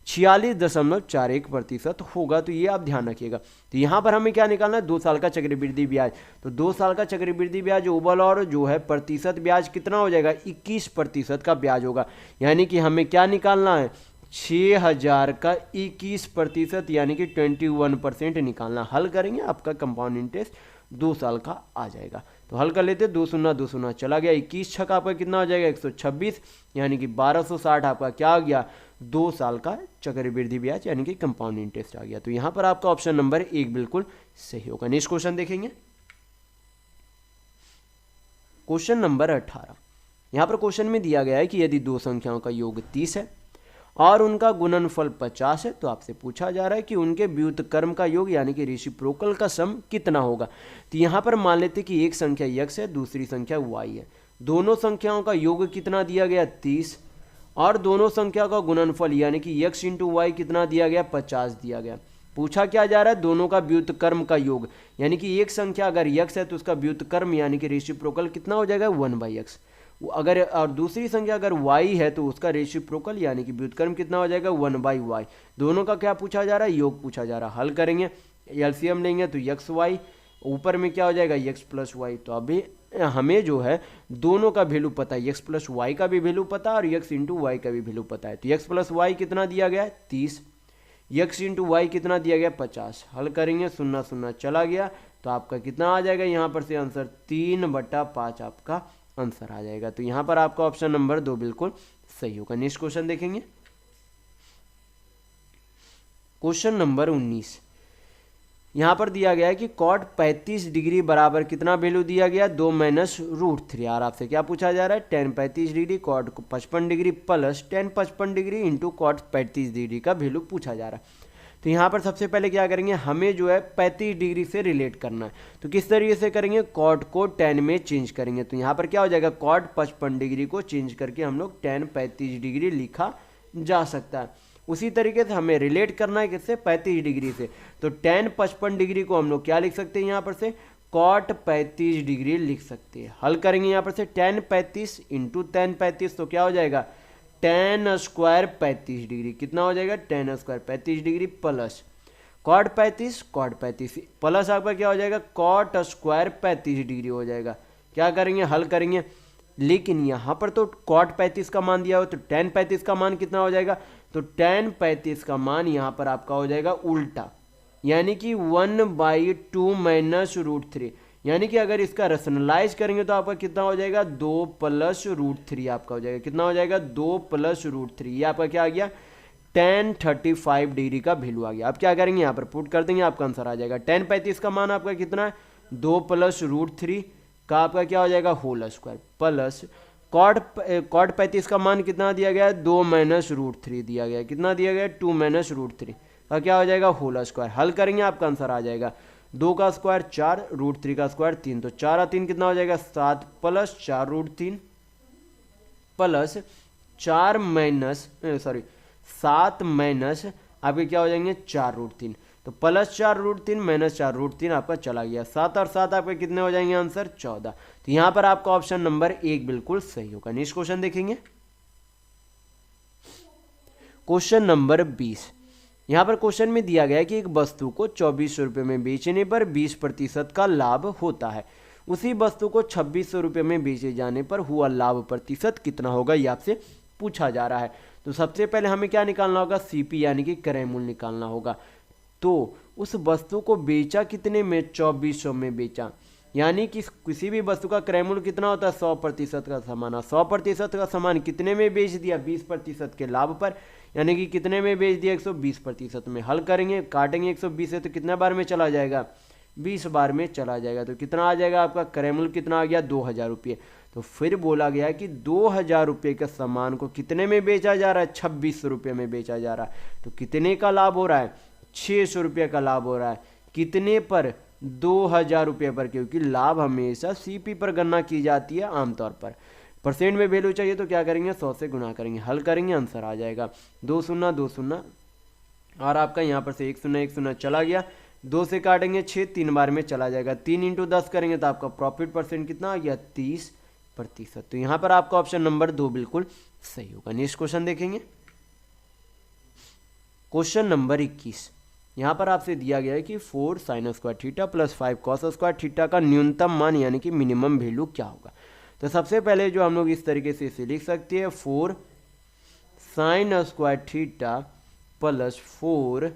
46.41% होगा। तो ये आप ध्यान रखिएगा। तो यहाँ पर हमें क्या निकालना है 2 साल का चक्रवृद्धि ब्याज। तो 2 साल का चक्रवृद्धि ब्याज ओवरऑल और जो है प्रतिशत ब्याज कितना हो जाएगा 21% का ब्याज होगा। यानी कि हमें क्या निकालना है 6,000 का 21% यानी कि 21% निकालना। हल करेंगे आपका कंपाउंड इंटरेस्ट 2 साल का आ जाएगा। तो हल कर लेते 2 शून्य 2 शून्य चला गया, 21 छक्का आपका कितना हो जाएगा 126 यानी कि 1260 आपका क्या आ गया 2 साल का चक्रवृद्धि ब्याज यानी कि कंपाउंड इंटरेस्ट आ गया। तो यहाँ पर आपका ऑप्शन नंबर 1 बिल्कुल सही होगा। नेक्स्ट क्वेश्चन देखेंगे, क्वेश्चन नंबर 18। यहाँ पर क्वेश्चन में दिया गया है कि यदि 2 संख्याओं का योग 30 है और उनका गुणनफल 50 है तो आपसे पूछा जा रहा है कि उनके व्युत्क्रम का योग यानी कि रेसिप्रोकल का सम कितना होगा। तो यहाँ पर मान लेते कि एक संख्या x है दूसरी संख्या y है, दोनों संख्याओं का योग कितना दिया गया 30 और दोनों संख्या का गुणनफल यानी कि x × y कितना दिया गया 50 दिया गया। पूछा क्या जा रहा है दोनों का व्युत्क्रम का योग, यानी कि एक संख्या अगर x है तो उसका व्युत्क्रम यानी कि रेसिप्रोकल कितना हो जाएगा 1/x, अगर और दूसरी संख्या अगर y है तो उसका रेसिप्रोकल यानी कि व्युत्क्रम कितना हो जाएगा 1/y। दोनों का क्या पूछा जा रहा है योग पूछा जा रहा है। हल करेंगे एलसीएम लेंगे तो xy ऊपर में क्या हो जाएगा x + y। तो अभी हमें जो है दोनों का वैल्यू पता है, x + y का भी वैल्यू पता है और x × y का भी वैल्यू पता है। तो x + y कितना दिया गया है 30, x × y कितना दिया गया 50। हल करेंगे 0 0 चला गया तो आपका कितना आ जाएगा यहाँ पर से आंसर 3/5 आपका आंसर आ जाएगा। तो यहाँ पर आपका ऑप्शन नंबर 2 बिल्कुल सही होगा। नेक्स्ट क्वेश्चन देखेंगे, क्वेश्चन नंबर 19। यहाँ पर दिया गया है कि cot 35 डिग्री बराबर कितना वैल्यू दिया गया 2 - √3। और आपसे क्या पूछा जा रहा है tan 35 degree cot 55 degree plus tan 55 degree into cot 35 degree का वैल्यू पूछा जा रहा है। तो यहाँ पर सबसे पहले क्या करेंगे हमें जो है 35 डिग्री से रिलेट करना है। तो किस तरीके से करेंगे cot को tan में चेंज करेंगे। तो यहाँ पर क्या हो जाएगा cot 55 डिग्री को चेंज करके हम लोग tan 35 डिग्री लिखा जा सकता है। उसी तरीके से हमें रिलेट करना है किससे 35 डिग्री से। तो tan 55 डिग्री को हम लोग क्या लिख सकते हैं यहाँ पर से कॉट 35 डिग्री लिख सकते हैं। हल करेंगे यहाँ पर से tan 35 इंटू tan 35, तो क्या हो जाएगा tan स्क्वायर 35 डिग्री, कितना हो जाएगा tan square 35 degree plus cot 35 plus आपका क्या हो जाएगा कॉट स्क्वायर 35 डिग्री हो जाएगा। क्या करेंगे हल करेंगे, लेकिन यहाँ पर तो कॉट 35 का मान दिया हो तो tan 35 का मान कितना हो जाएगा, तो tan 35 का मान यहाँ पर आपका हो जाएगा उल्टा, यानी कि 1/2 माइनस √3, यानी कि अगर इसका रेशनलाइज करेंगे तो आपका कितना हो जाएगा 2 + √3 आपका हो जाएगा, कितना हो जाएगा 2 + √3, ये आपका क्या आ गया tan 35 डिग्री का वैल्यू आ गया। अब क्या करेंगे यहाँ पर पुट कर देंगे, आपका आंसर आ जाएगा tan 35 का मान आपका कितना है 2 + √3 का आपका क्या हो जाएगा होल स्क्वायर प्लस कॉट 35 का मान कितना दिया गया है 2 - √3 दिया गया है, कितना दिया गया है 2 - √3 का क्या हो जाएगा होल स्क्वायर। हल करेंगे आपका आंसर आ जाएगा 2 का स्क्वायर 4 √3 का स्क्वायर 3, तो 4 और 3 कितना हो जाएगा 7 प्लस 4 √3 प्लस 7 माइनस आपके क्या हो जाएंगे 4 √3, तो प्लस 4 √3 माइनस 4 √3 आपका चला गया 7 और 7 आपके कितने हो जाएंगे आंसर 14। तो यहाँ पर आपका ऑप्शन नंबर 1 बिल्कुल सही होगा। नेक्स्ट क्वेश्चन देखेंगे, क्वेश्चन नंबर 20। यहाँ पर क्वेश्चन में दिया गया है कि एक वस्तु को 2400 रुपये में बेचने पर 20% का लाभ होता है, उसी वस्तु को 2600 रुपये में बेचे जाने पर हुआ लाभ प्रतिशत कितना होगा, ये आपसे पूछा जा रहा है। तो सबसे पहले हमें क्या निकालना होगा सीपी यानी कि क्रय मूल्य निकालना होगा। तो उस वस्तु को बेचा कितने में 2400 में बेचा, यानी कि किसी भी वस्तु का क्रय मूल्य कितना होता है 100% का सामान, 100% का सामान कितने में बेच दिया 20% के लाभ पर, यानी कि कितने में बेच दिया 120% में। हल करेंगे काटेंगे 120 से तो कितने बार में चला जाएगा 20 बार में चला जाएगा, तो कितना आ जाएगा आपका क्रय मूल्य कितना आ गया 2000 रुपये। तो फिर बोला गया कि 2000 रुपये के सामान को कितने में बेचा जा रहा है 2600 रुपये में बेचा जा रहा है, तो कितने का लाभ हो रहा है 600 रुपये का लाभ हो रहा है, कितने पर 2000 रुपये पर, क्योंकि लाभ हमेशा सीपी पर गणना की जाती है आमतौर पर। परसेंट में वैल्यू चाहिए तो क्या करेंगे 100 से गुना करेंगे, हल करेंगे आंसर आ जाएगा 2 0 2 0 और आपका यहाँ पर से 1 0 1 0 चला गया, 2 से काटेंगे 6 3 बार में चला जाएगा, 3 × 10 करेंगे तो आपका प्रॉफिट परसेंट कितना आ गया 30%। तो यहाँ पर आपका ऑप्शन नंबर 2 बिल्कुल सही होगा। नेक्स्ट क्वेश्चन देखेंगे, क्वेश्चन नंबर 21। यहाँ पर आपसे दिया गया है कि 4 sin square theta plus 5 cos square theta का न्यूनतम मान यानी कि मिनिमम वैल्यू क्या होगा। तो सबसे पहले जो हम लोग इस तरीके से इसे लिख सकते हैं 4 sin square theta plus 4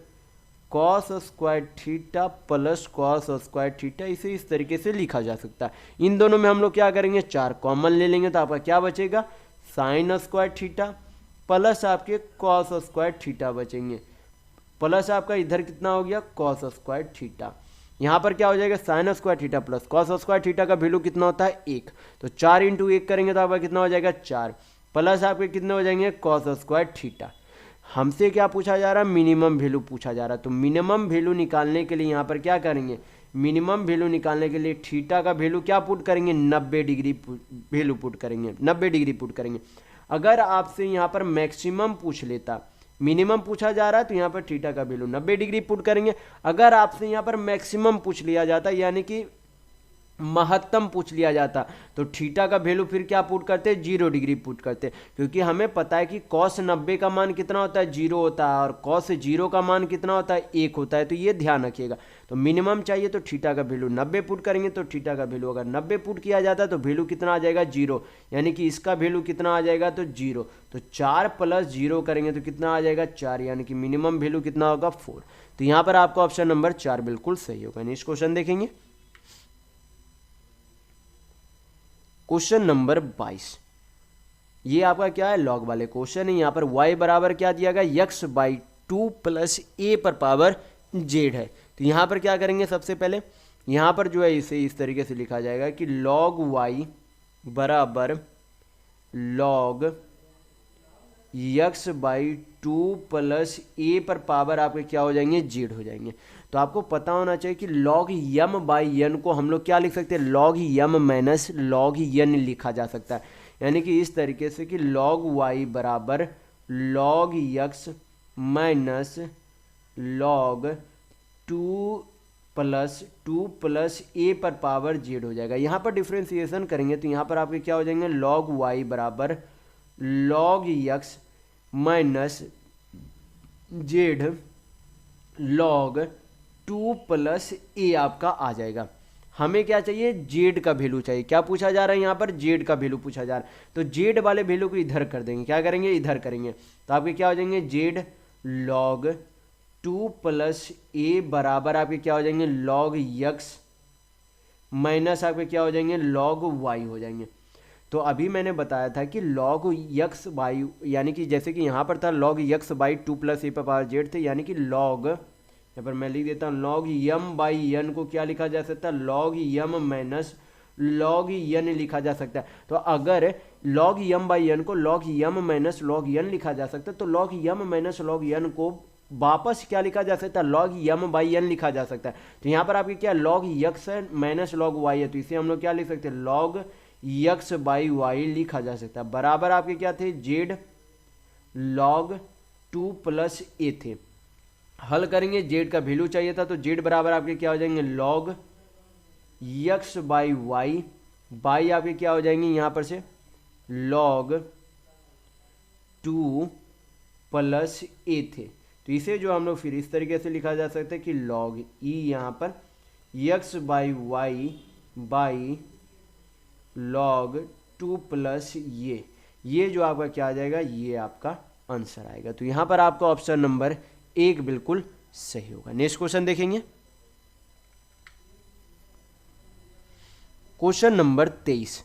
cos square theta plus cos square theta, इसे इस तरीके से लिखा जा सकता है। इन दोनों में हम लोग क्या करेंगे 4 कॉमन ले लेंगे तो आपका क्या बचेगा sin स्क्वायर थीटा प्लस आपके cos स्क्वायर थीटा बचेंगे, प्लस आपका इधर कितना हो गया cos स्क्वायर थीटा। यहाँ पर क्या हो जाएगा sin square theta plus cos square theta का वैल्यू कितना होता है 1, तो 4 × 1 करेंगे तो आपका कितना हो जाएगा 4, प्लस आपके कितने हो जाएंगे cos स्क्वायर थीटा। हमसे क्या पूछा जा रहा है मिनिमम वैल्यू पूछा जा रहा है, तो मिनिमम वैल्यू निकालने के लिए यहाँ पर क्या करेंगे मिनिमम वैल्यू निकालने के लिए थीटा का वैल्यू क्या पुट करेंगे 90 डिग्री वैल्यू पुट करेंगे, 90 डिग्री पुट करेंगे। अगर आपसे यहाँ पर मैक्सिमम पूछ लेता, मिनिमम पूछा जा रहा है तो यहाँ पर थीटा का वैल्यू 90 डिग्री पुट करेंगे। अगर आपसे यहाँ पर मैक्सिमम पूछ लिया जाता यानी कि महत्तम पूछ लिया जाता तो थीटा का वैल्यू फिर क्या पुट करते 0 डिग्री पुट करते, क्योंकि हमें पता है कि cos 90 का मान कितना होता है 0 होता है और cos 0 का मान कितना होता है 1 होता है, तो ये ध्यान रखिएगा। तो मिनिमम चाहिए तो थीटा का वैल्यू 90 पुट करेंगे, तो थीटा का वैल्यू अगर 90 पुट किया जाता है तो वैल्यू कितना आ जाएगा 0, यानी कि इसका वैल्यू कितना आ जाएगा तो 0, तो 4 + 0 करेंगे तो कितना आ जाएगा 4, यानी कि मिनिमम वैल्यू कितना होगा 4। तो यहाँ पर आपका ऑप्शन नंबर 4 बिल्कुल सही होगा। नेक्स्ट क्वेश्चन देखेंगे, क्वेश्चन नंबर 22। ये आपका क्या है लॉग वाले क्वेश्चन है। यहाँ पर y बराबर क्या दिया गया x/2 + a पर पावर z है। तो यहाँ पर क्या करेंगे सबसे पहले यहाँ पर जो है इसे इस तरीके से लिखा जाएगा कि log y बराबर log x/2 + a पर पावर आपके क्या हो जाएंगे z हो जाएंगे। तो आपको पता होना चाहिए कि log m/n को हम लोग क्या लिख सकते हैं log m - log n लिखा जा सकता है, यानी कि इस तरीके से कि log y बराबर log x - log 2 plus 2 plus ए पर पावर जेड हो जाएगा। यहाँ पर डिफ्रेंसिएशन करेंगे तो यहाँ पर आपके क्या हो जाएंगे, लॉग वाई बराबर log X minus Z log 2 plus A आपका आ जाएगा। हमें क्या चाहिए, जेड का वैल्यू चाहिए। क्या पूछा जा रहा है यहाँ पर, जेड का वैल्यू पूछा जा रहा है। तो जेड वाले वैल्यू को इधर कर देंगे, क्या करेंगे, इधर करेंगे। तो आपके क्या हो जाएंगे, जेड लॉग 2 प्लस ए बराबर आपके क्या हो जाएंगे, लॉग एक्स माइनस आपके क्या हो जाएंगे, लॉग वाई हो जाएंगे। तो अभी मैंने बताया था कि लॉग एक्स बाई, यानी कि जैसे कि यहाँ पर था लॉग एक्स बाई 2 प्लस ए पर पावर जेड थे, यानी कि लॉग, यहाँ पर मैं लिख देता हूँ लॉग यम बाई एन को क्या लिखा जा सकता है, लॉग यम माइनस लॉग एन लिखा जा सकता है। तो अगर लॉग यम बाई एन को लॉग यम माइनस लॉग एन लिखा जा सकता है, तो लॉग यम माइनस लॉग एन को वापस क्या लिखा जा सकता है, लॉग यम बाई एन लिखा जा सकता है। तो यहाँ पर आपके क्या लॉग एक्स है माइनस लॉग वाई है, तो इसे हम लोग क्या लिख सकते हैं, लॉग एक्स बाई वाई लिखा जा सकता है। बराबर आपके क्या थे, जेड लॉग 2 प्लस ए थे। हल करेंगे, जेड का वैल्यू चाहिए था, तो जेड बराबर आपके क्या हो जाएंगे, log X by Y by आपके क्या हो जाएंगे यहाँ पर से लॉग 2 प्लस ए थे। तो इसे जो हम लोग फिर इस तरीके से लिखा जा सकता है कि लॉग ई यहाँ पर X by Y by log 2 plus ये जो आपका क्या आ जाएगा, ये आपका आंसर आएगा। तो यहाँ पर आपका ऑप्शन नंबर 1 बिल्कुल सही होगा। नेक्स्ट क्वेश्चन देखेंगे, क्वेश्चन नंबर 23।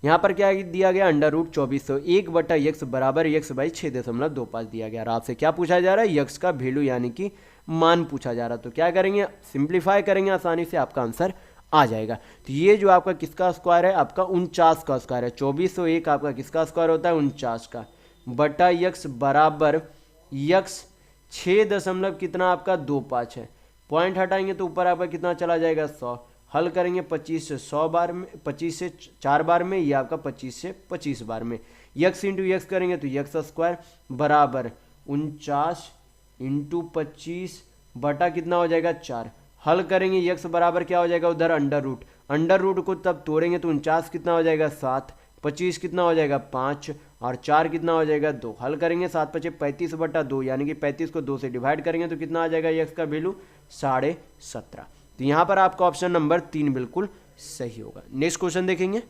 यहाँ पर क्या दिया गया, अंडर रूट 2401 बटा एक्स बराबर एक्स बाई 6.25 दिया गया। और आपसे क्या पूछा जा रहा है, एक्स का वैल्यू यानी कि मान पूछा जा रहा है। तो क्या करेंगे, सिंप्लीफाई करेंगे, आसानी से आपका आंसर आ जाएगा। तो ये जो आपका किसका स्क्वायर है, आपका 49 का स्क्वायर है। 2401 आपका किसका स्क्वायर होता है, 49 का, बटा एक्स बराबर एक्स 6 दशमलव कितना आपका 25 है। पॉइंट हटाएंगे तो ऊपर आपका कितना चला जाएगा, 100। हल करेंगे 25 से 100 बार में, 25 से 4 बार में, ये आपका 25 से 25 बार में। एक्स इंटू एक्स करेंगे तो एक्स स्क्वायर बराबर 49 इंटू 25 बटा कितना हो जाएगा 4। हल करेंगे, एक्स बराबर क्या हो जाएगा उधर अंडर रूट को तब तोड़ेंगे तो 49 कितना हो जाएगा 7, 25 कितना हो जाएगा 5 और 4 कितना हो जाएगा 2। हल करेंगे 7 × 5 = 35 बटा 2, यानी कि 35 को 2 से डिवाइड करेंगे तो कितना आ जाएगा, एक्स का वैल्यू 17.5। तो यहाँ पर आपका ऑप्शन नंबर 3 बिल्कुल सही होगा। नेक्स्ट क्वेश्चन देखेंगे,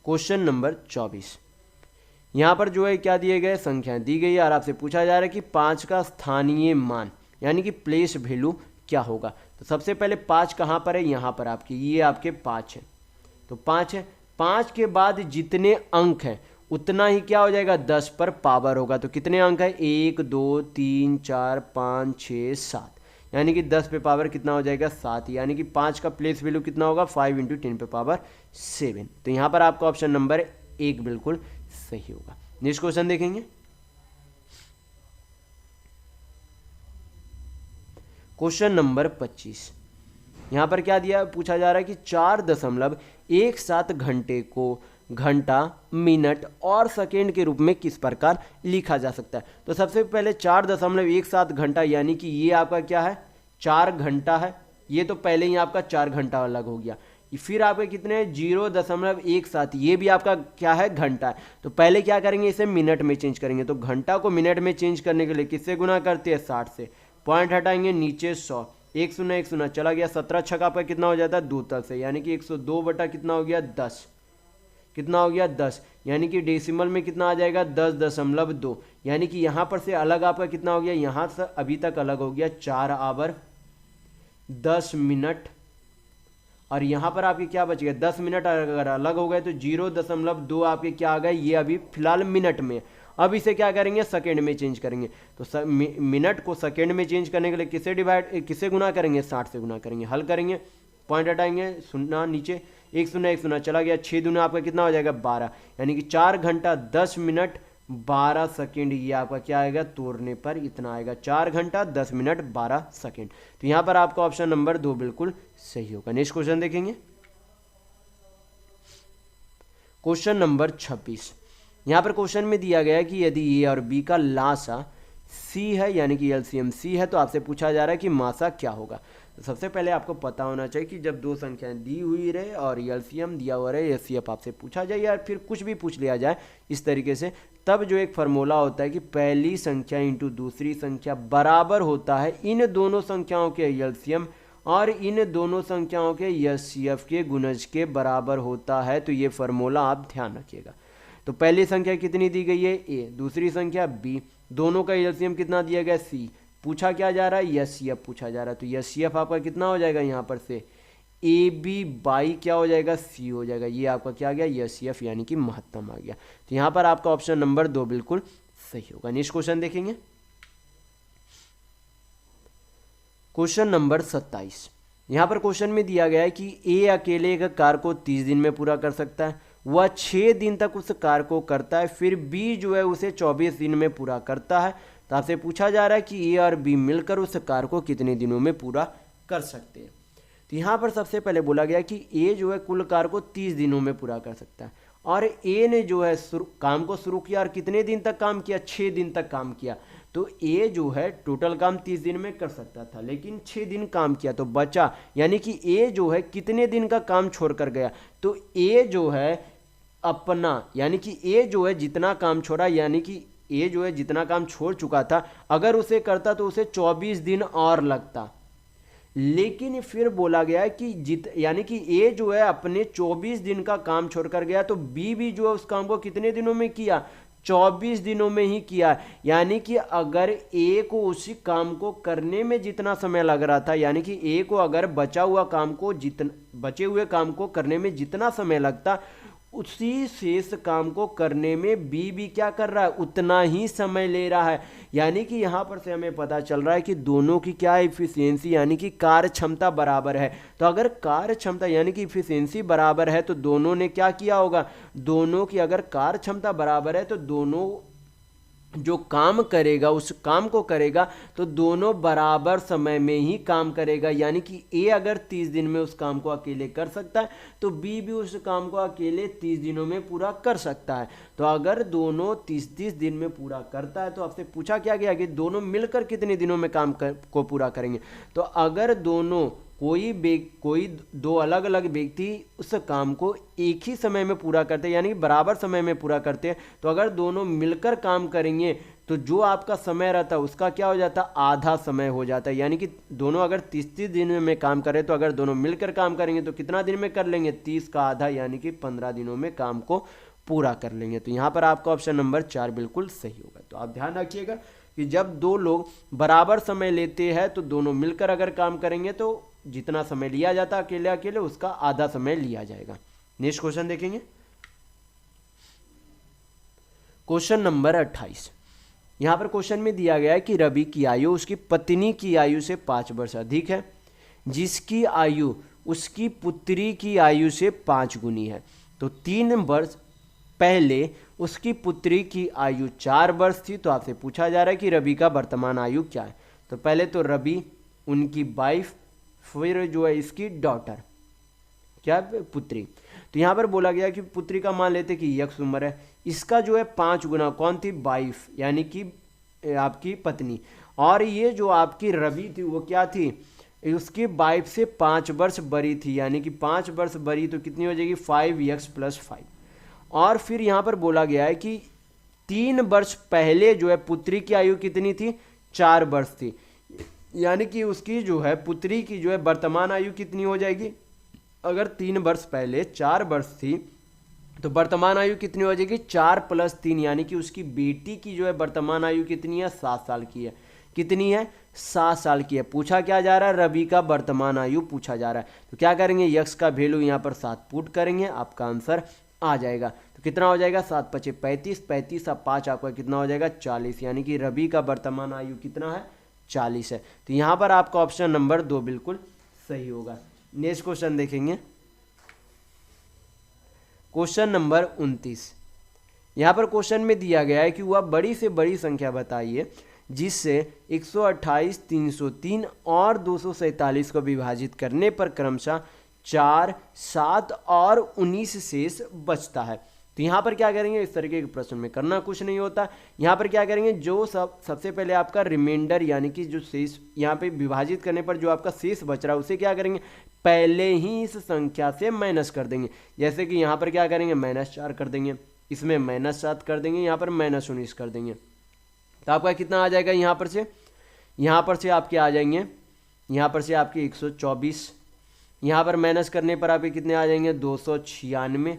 क्वेश्चन नंबर 24। यहाँ पर जो है क्या दिए गए, संख्या दी गई है और आपसे पूछा जा रहा है कि 5 का स्थानीय मान यानी कि प्लेस वैल्यू क्या होगा। तो सबसे पहले 5 कहाँ पर है, यहाँ पर आपके, ये आपके 5 है। तो 5 है, 5 के बाद जितने अंक हैं उतना ही क्या हो जाएगा, 10 पर पावर होगा। तो कितने अंक है, 1 2 3 4 5 6 7, यानी कि 10 पे पावर कितना हो जाएगा 7, यानी कि 5 का प्लेस वैल्यू कितना होगा 5 × 10 पे पावर 7। तो यहाँ पर आपका ऑप्शन नंबर 1 बिल्कुल सही होगा। नेक्स्ट क्वेश्चन देखेंगे, क्वेश्चन नंबर 25। यहाँ पर क्या दिया, पूछा जा रहा है कि 4.17 घंटे को घंटा, मिनट और सेकेंड के रूप में किस प्रकार लिखा जा सकता है। तो सबसे पहले 4.17 घंटा, यानी कि ये आपका क्या है 4 घंटा है। ये तो पहले ही आपका 4 घंटा अलग हो गया। फिर आपके कितने 0.17, ये भी आपका क्या है घंटा है। तो पहले क्या करेंगे, इसे मिनट में चेंज करेंगे। तो घंटा को मिनट में चेंज करने के लिए किससे गुना करते हैं, 60 से। पॉइंट हटाएंगे, नीचे 100, 1 0 चला गया, 17 छक्का आपका कितना हो जाता है 2 तक से, यानी कि 102 बटा कितना हो गया 10, कितना हो गया 10, यानी कि डेसिमल में कितना आ जाएगा 10.2, यानी कि यहाँ पर से अलग आपका कितना हो गया, यहाँ से अभी तक अलग हो गया 4 आवर 10 मिनट। और यहाँ पर आपके क्या बच गया 10 मिनट अगर अलग हो गए तो 0.2 आपके क्या आ गए, ये अभी फिलहाल मिनट में। अब इसे क्या करेंगे, सेकेंड में चेंज करेंगे। तो मिनट को सेकेंड में चेंज करने के लिए किसे गुना करेंगे, 60 से गुना करेंगे। हल करेंगे, पॉइंट हटाएंगे, सुनना नीचे 1 0 चला गया, 6 दूना आपका कितना हो जाएगा 12, यानी कि 4 घंटा 10 मिनट 12 सेकेंड, ये आपका क्या आएगा, तोड़ने पर इतना आएगा 4 घंटा 10 मिनट 12 सेकेंड। तो यहाँ पर आपका ऑप्शन नंबर 2 बिल्कुल सही होगा। नेक्स्ट क्वेश्चन देखेंगे, क्वेश्चन नंबर 26। यहाँ पर क्वेश्चन में दिया गया है कि यदि ए और बी का लासा सी है यानी कि एलसीएम सी है तो आपसे पूछा जा रहा है कि मासा क्या होगा। तो सबसे पहले आपको पता होना चाहिए कि जब दो संख्याएं दी हुई रहे और एलसीएम दिया हुआ रहे, एचसीएफ आपसे पूछा जाए या फिर कुछ भी पूछ लिया जाए इस तरीके से, तब जो एक फार्मूला होता है कि पहली संख्या इंटू दूसरी संख्या बराबर होता है इन दोनों संख्याओं के एलसीएम और इन दोनों संख्याओं के एचसीएफ के गुणज के बराबर होता है। तो ये फार्मूला आप ध्यान रखिएगा। तो पहली संख्या कितनी दी गई है ए, दूसरी संख्या बी, दोनों का एलसीएम कितना दिया गया सी, पूछा क्या जा रहा है एचसीएफ पूछा जा रहा है। तो एचसीएफ आपका कितना हो जाएगा यहाँ पर से ए बी बाई क्या हो जाएगा सी हो जाएगा। ये आपका क्या आ गया एचसीएफ यानी कि महत्तम आ गया। तो यहाँ पर आपका ऑप्शन नंबर 2 बिल्कुल सही होगा। नेक्स्ट क्वेश्चन देखेंगे, क्वेश्चन नंबर 27। यहाँ पर क्वेश्चन में दिया गया है कि ए अकेले एक कार्य को 30 दिन में पूरा कर सकता है, वह 6 दिन तक उस कार्य को करता है, फिर बी जो है उसे 24 दिन में पूरा करता है। तो आपसे पूछा जा रहा है कि ए और बी मिलकर उस कार्य को कितने दिनों में पूरा कर सकते हैं। तो यहाँ पर सबसे पहले बोला गया कि ए जो है कुल कार्य को 30 दिनों में पूरा कर सकता है और ए ने जो है काम को शुरू किया और कितने दिन तक काम किया, 6 दिन तक काम किया। तो ए जो है टोटल काम 30 दिन में कर सकता था लेकिन 6 दिन काम किया तो बचा, यानी कि ए जो है कितने दिन का काम छोड़ कर गया। तो ए जो है अपना यानी कि ए जो है जितना काम छोड़ा, यानी कि ए जो है जितना काम छोड़ चुका था अगर उसे करता तो उसे 24 दिन और लगता। लेकिन फिर बोला गया है कि यानी कि ए जो है अपने 24 दिन का काम छोड़कर गया तो बी भी जो है उस काम को कितने दिनों में किया, 24 दिनों में ही किया। यानी कि अगर ए को उसी काम को करने में जितना समय लग रहा था, यानी कि ए को अगर बचे हुए काम को करने में जितना समय लगता उसी शेष काम को करने में बी भी क्या कर रहा है, उतना ही समय ले रहा है। यानी कि यहाँ पर से हमें पता चल रहा है कि दोनों की क्या इफिशियंसी यानी कि कार्य क्षमता बराबर है। तो अगर कार्य क्षमता यानी कि इफिशियंसी बराबर है तो दोनों ने क्या किया होगा, दोनों की अगर कार्य क्षमता बराबर है तो दोनों जो काम करेगा उस काम को करेगा तो दोनों बराबर समय में ही काम करेगा। यानी कि ए अगर 30 दिन में उस काम को अकेले कर सकता है तो बी भी उस काम को अकेले 30 दिनों में पूरा कर सकता है। तो अगर दोनों 30 दिन में पूरा करता है तो आपसे पूछा क्या गया कि दोनों मिलकर कितने दिनों में काम को पूरा करेंगे। तो अगर दोनों कोई दो अलग अलग व्यक्ति उस काम को एक ही समय में पूरा करते हैं यानी कि बराबर समय में पूरा करते हैं, तो अगर दोनों मिलकर काम करेंगे तो जो आपका समय रहता है उसका क्या हो जाता है, आधा समय हो जाता है। यानी कि दोनों अगर 30 दिन में काम करें तो अगर दोनों मिलकर काम करेंगे तो कितना दिन में कर लेंगे, 30 का आधा यानी कि 15 दिनों में काम को पूरा कर लेंगे। तो यहाँ पर आपका ऑप्शन नंबर 4 बिल्कुल सही होगा। तो आप ध्यान रखिएगा कि जब दो लोग बराबर समय लेते हैं तो दोनों मिलकर अगर काम करेंगे तो जितना समय लिया जाता अकेले अकेले उसका आधा समय लिया जाएगा। नेक्स्ट क्वेश्चन देखेंगे, क्वेश्चन नंबर 28। यहां पर क्वेश्चन में दिया गया है कि रवि की आयु उसकी पत्नी की आयु से 5 वर्ष अधिक है, जिसकी आयु उसकी पुत्री की आयु से 5 गुनी है। तो 3 वर्ष पहले उसकी पुत्री की आयु 4 वर्ष थी। तो आपसे पूछा जा रहा है कि रवि का वर्तमान आयु क्या है। तो पहले तो रवि, उनकी वाइफ, फिर जो है इसकी डॉटर, क्या पुत्री। तो यहाँ पर बोला गया कि पुत्री का मान लेते कि यक्स उम्र है, इसका जो है 5 गुना, कौन थी, वाइफ यानी कि आपकी पत्नी, और ये जो आपकी रवि थी वो क्या थी, उसकी वाइफ से 5 वर्ष बड़ी थी। यानी कि 5 वर्ष बड़ी तो कितनी हो जाएगी, 5x + 5। और फिर यहाँ पर बोला गया है कि 3 वर्ष पहले जो है पुत्री की आयु कितनी थी, 4 वर्ष थी। यानी कि उसकी जो है पुत्री की जो है वर्तमान आयु कितनी हो जाएगी, अगर 3 वर्ष पहले 4 वर्ष थी तो वर्तमान आयु कितनी हो जाएगी, 4 + 3 यानी कि उसकी बेटी की जो है वर्तमान आयु कितनी है, 7 साल की है। कितनी है, 7 साल की है। पूछा क्या जा रहा है, रवि का वर्तमान आयु पूछा जा रहा है। तो क्या करेंगे, यक्स का वैल्यू यहाँ पर 7 पुट करेंगे, आपका आंसर आ जाएगा। तो कितना हो जाएगा, 7 × 5 = 35, 35 और 5 आपका कितना हो जाएगा, 40। यानी कि रवि का वर्तमान आयु कितना है, 40 है। तो यहाँ पर आपका ऑप्शन नंबर 2 बिल्कुल सही होगा। नेक्स्ट क्वेश्चन देखेंगे, क्वेश्चन नंबर 29। यहाँ पर क्वेश्चन में दिया गया है कि वह बड़ी से बड़ी संख्या बताइए जिससे 128, 303 और 247 को विभाजित करने पर क्रमशः 4, 7 और 19 शेष बचता है। तो यहाँ पर क्या करेंगे, इस तरीके के प्रश्न में करना कुछ नहीं होता। यहाँ पर क्या करेंगे, जो सबसे पहले आपका रिमाइंडर यानी कि जो शेष यहाँ पे विभाजित करने पर जो आपका शेष बच रहा है उसे क्या करेंगे, पहले ही इस संख्या से माइनस कर देंगे। जैसे कि यहाँ पर क्या करेंगे, -4 कर देंगे, इसमें -7 कर देंगे, यहाँ पर -19 कर देंगे। तो आपका कितना आ जाएगा, यहाँ पर से आपके आ जाएंगे, यहाँ पर से आपके 124, यहाँ पर माइनस करने पर आपके कितने आ जाएंगे 296,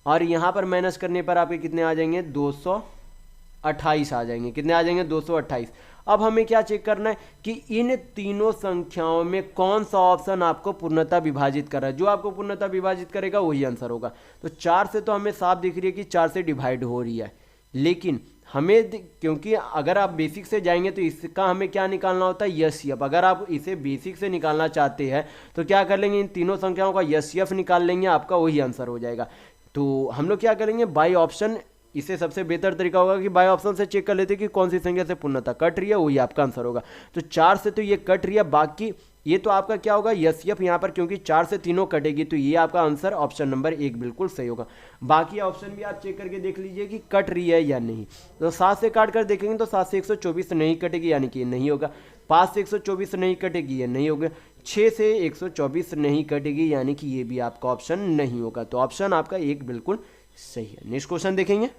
और यहाँ पर माइनस करने पर आपके कितने आ जाएंगे 228 आ जाएंगे। कितने आ जाएंगे 228। अब हमें क्या चेक करना है कि इन तीनों संख्याओं में कौन सा ऑप्शन आपको पूर्णतः विभाजित कर रहा है। जो आपको पूर्णतः विभाजित करेगा वही आंसर होगा। तो 4 से तो हमें साफ दिख रही है कि 4 से डिवाइड हो रही है, लेकिन हमें क्योंकि अगर आप बेसिक से जाएंगे तो इसका हमें क्या निकालना होता है, एचसीएफ। अगर आप इसे बेसिक से निकालना चाहते हैं तो क्या कर लेंगे, इन तीनों संख्याओं का एचसीएफ निकाल लेंगे, आपका वही आंसर हो जाएगा। तो हम लोग क्या करेंगे, बाय ऑप्शन, इसे सबसे बेहतर तरीका होगा कि बाय ऑप्शन से चेक कर लेते कि कौन सी संख्या से पूर्णतः कट रही है, वही आपका आंसर होगा। तो 4 से तो ये कट रही है, बाकी ये तो आपका क्या होगा एचसीएफ यहाँ पर, क्योंकि 4 से तीनों कटेगी तो ये आपका आंसर ऑप्शन नंबर 1 बिल्कुल सही होगा। बाकी ऑप्शन भी आप चेक करके देख लीजिए कि कट रही है या नहीं। तो 7 से काट कर देखेंगे तो 7 से 124 नहीं कटेगी, यानी कि ये नहीं होगा। 5 से 124 नहीं कटेगी, ये नहीं होगा। 6 से 124 नहीं कटेगी, यानी कि ये भी आपका ऑप्शन नहीं होगा। तो ऑप्शन आपका 1 बिल्कुल सही है। नेक्स्ट क्वेश्चन देखेंगे,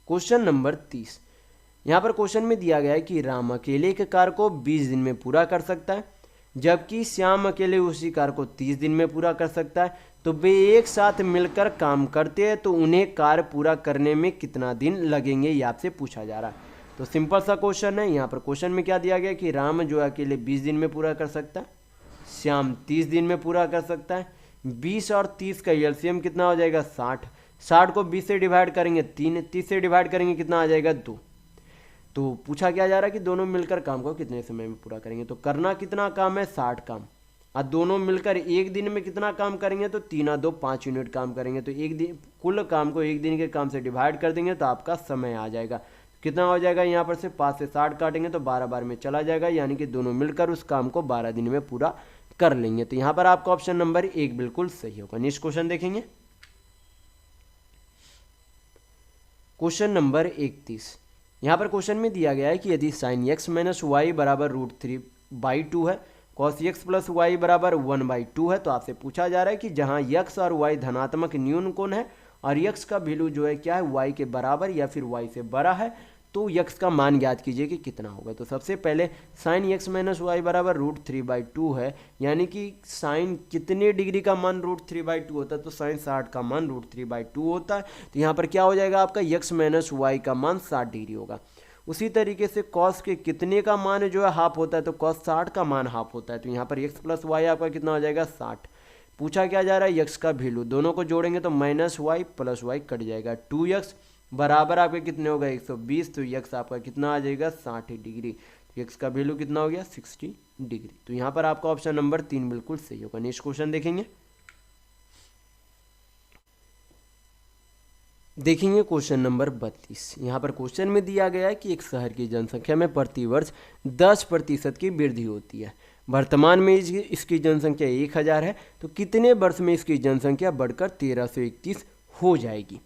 क्वेश्चन नंबर 30। यहाँ पर क्वेश्चन में दिया गया है कि राम अकेले एक कार्य को 20 दिन में पूरा कर सकता है, जबकि श्याम अकेले उसी कार्य को 30 दिन में पूरा कर सकता है। तो वे एक साथ मिलकर काम करते हैं, तो उन्हें कार्य पूरा करने में कितना दिन लगेंगे, ये आपसे पूछा जा रहा है। तो सिंपल सा क्वेश्चन है। यहाँ पर क्वेश्चन में क्या दिया गया कि राम जो अकेले 20 दिन में पूरा कर सकता है, श्याम 30 दिन में पूरा कर सकता है। 20 और 30 का एलसीएम कितना हो जाएगा 60। 60 को 20 से डिवाइड करेंगे 3, 30 से डिवाइड करेंगे कितना आ जाएगा 2। तो पूछा क्या जा रहा है कि दोनों मिलकर काम को कितने समय में पूरा करेंगे। तो करना कितना काम है 60 काम, और दोनों मिलकर एक दिन में कितना काम करेंगे, तो 3 और 2 5 यूनिट काम करेंगे। तो एक दिन कुल काम को एक दिन के काम से डिवाइड कर देंगे तो आपका समय आ जाएगा। कितना हो जाएगा, यहाँ पर से 5 से 60 काटेंगे तो 12 बार में चला जाएगा, यानी कि दोनों मिलकर उस काम को 12 दिन में पूरा कर लेंगे। तो यहाँ पर आपका ऑप्शन नंबर 1 बिल्कुल सही होगा। नेक्स्ट क्वेश्चन देखेंगे, क्वेश्चन नंबर 31। यहाँ पर क्वेश्चन में दिया गया है कि यदि साइन x माइनस वाई बराबर √3/2 है, कॉस x प्लस वाई बराबर 1/2 है, तो आपसे पूछा जा रहा है कि जहाँ x और y धनात्मक न्यून कोण है और x का वैल्यू जो है क्या है y के बराबर या फिर y से बड़ा है, तो x का मान ज्ञात कीजिए कि कितना होगा। तो सबसे पहले साइन x माइनस वाई बराबर √3/2 है, यानी कि साइन कितने डिग्री का मान √3/2 होता है, तो साइन 60 का मान √3/2 होता है। तो यहाँ पर क्या हो जाएगा आपका x माइनस वाई का मान 60 डिग्री होगा। उसी तरीके से कॉस के कितने का मान जो है हाफ होता है, तो कॉस 60 का मान हाफ होता है। तो यहाँ पर x प्लस वाई आपका कितना हो जाएगा 60। पूछा क्या जा रहा है x का वैल्यू, दोनों को जोड़ेंगे तो -y प्लस वाई कट जाएगा, 2x बराबर आपके कितने होगा 120। तो x आपका कितना आ जाएगा 60 डिग्री। x का वैल्यू कितना हो गया 60 डिग्री। तो यहाँ पर आपका ऑप्शन नंबर 3 बिल्कुल सही होगा। नेक्स्ट क्वेश्चन देखेंगे, क्वेश्चन नंबर 32। यहाँ पर क्वेश्चन में दिया गया है कि एक शहर की जनसंख्या में प्रतिवर्ष 10% की वृद्धि होती है। वर्तमान में इसकी जनसंख्या 1000 है, तो कितने वर्ष में इसकी जनसंख्या बढ़कर 1331 हो जाएगी।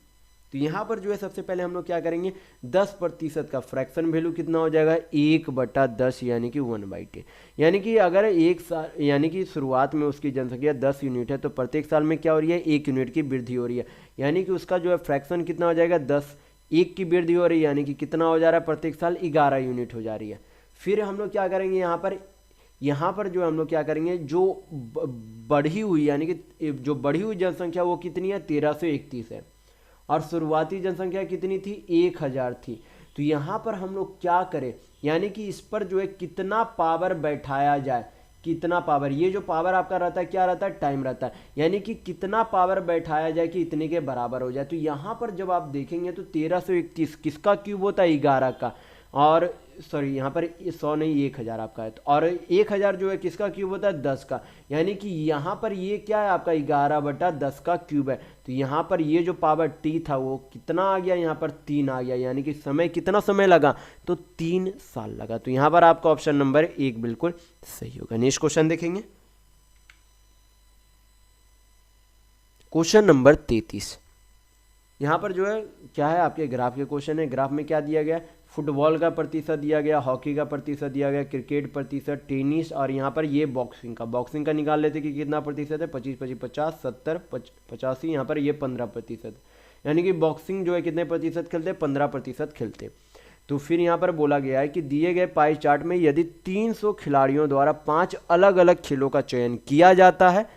तो यहाँ पर जो है सबसे पहले हम लोग क्या करेंगे, 10% का फ्रैक्शन वैल्यू कितना हो जाएगा 1/10, यानी कि 1/10। यानी कि अगर एक साल, यानी कि शुरुआत में उसकी जनसंख्या 10 यूनिट है, तो प्रत्येक साल में क्या हो रही है 1 यूनिट की वृद्धि हो रही है, यानी कि उसका जो है फ्रैक्शन कितना हो जाएगा 10। 1 की वृद्धि हो रही है, यानी कि कितना हो जा रहा है प्रत्येक साल 11 यूनिट हो जा रही है। फिर हम लोग क्या करेंगे, यहाँ पर जो हम लोग क्या करेंगे, जो बढ़ी हुई यानी कि जो बढ़ी हुई जनसंख्या वो कितनी है 1331 है, और शुरुआती जनसंख्या कितनी थी 1000 थी। तो यहाँ पर हम लोग क्या करें, यानी कि इस पर जो है कितना पावर बैठाया जाए, कितना पावर, ये जो पावर आपका रहता है क्या रहता है टाइम रहता है, यानी कि कितना पावर बैठाया जाए कि इतने के बराबर हो जाए। तो यहाँ पर जब आप देखेंगे तो 1331 किसका क्यूब होता है 11 का, और सॉरी यहाँ पर 100 नहीं 1000 आपका है, और 1000 जो है किसका क्यूब होता है 10 का, यानी कि यहाँ पर ये क्या है आपका 11/10 का क्यूब है। तो यहाँ पर ये जो पावर t था वो कितना आ गया, यहाँ पर 3 आ गया, यानी कि समय कितना समय लगा, तो 3 साल लगा। तो यहाँ पर आपका ऑप्शन नंबर 1 बिल्कुल सही होगा। नेक्स्ट क्वेश्चन देखेंगे, क्वेश्चन नंबर 33, यहाँ पर जो है क्या है, आपके ग्राफ के क्वेश्चन है। ग्राफ में क्या दिया गया, फुटबॉल का प्रतिशत दिया गया, हॉकी का प्रतिशत दिया गया, क्रिकेट प्रतिशत, टेनिस, और यहाँ पर ये बॉक्सिंग का निकाल लेते कि कितना प्रतिशत है, 25, 25, 50, 70, 85, यहाँ पर ये 15%, यानी कि बॉक्सिंग जो है कितने प्रतिशत खेलते हैं, 15% खेलते। तो फिर यहाँ पर बोला गया है कि दिए गए पाई चार्ट में यदि 300 खिलाड़ियों द्वारा 5 अलग अलग खेलों का चयन किया जाता है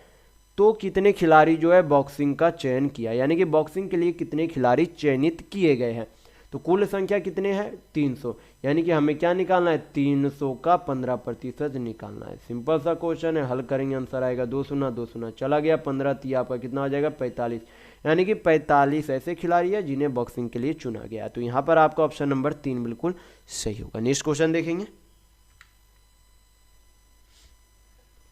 तो कितने खिलाड़ी जो है बॉक्सिंग का चयन किया, यानी कि बॉक्सिंग के लिए कितने खिलाड़ी चयनित किए गए हैं। तो कुल संख्या कितने हैं, 300, यानी कि हमें क्या निकालना है, 300 का 15% निकालना है। सिंपल सा क्वेश्चन है, हल करेंगे आंसर आएगा 2 शून्य 2 शून्य, चला गया 15, तो आपका कितना हो जाएगा 45, यानी कि 45 ऐसे खिलाड़ी है जिन्हें बॉक्सिंग के लिए चुना गया। तो यहाँ पर आपका ऑप्शन नंबर 3 बिल्कुल सही होगा। नेक्स्ट क्वेश्चन देखेंगे,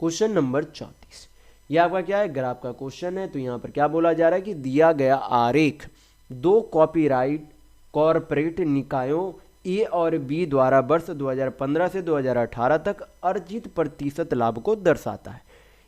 क्वेश्चन नंबर 34, यह आपका क्या है, ग्राफ का क्वेश्चन है। तो यहाँ पर क्या बोला जा रहा है कि दिया गया आरेख 2 कॉपीराइट कॉरपोरेट निकायों ए और बी द्वारा वर्ष 2015 से 2018 तक अर्जित प्रतिशत लाभ को दर्शाता है।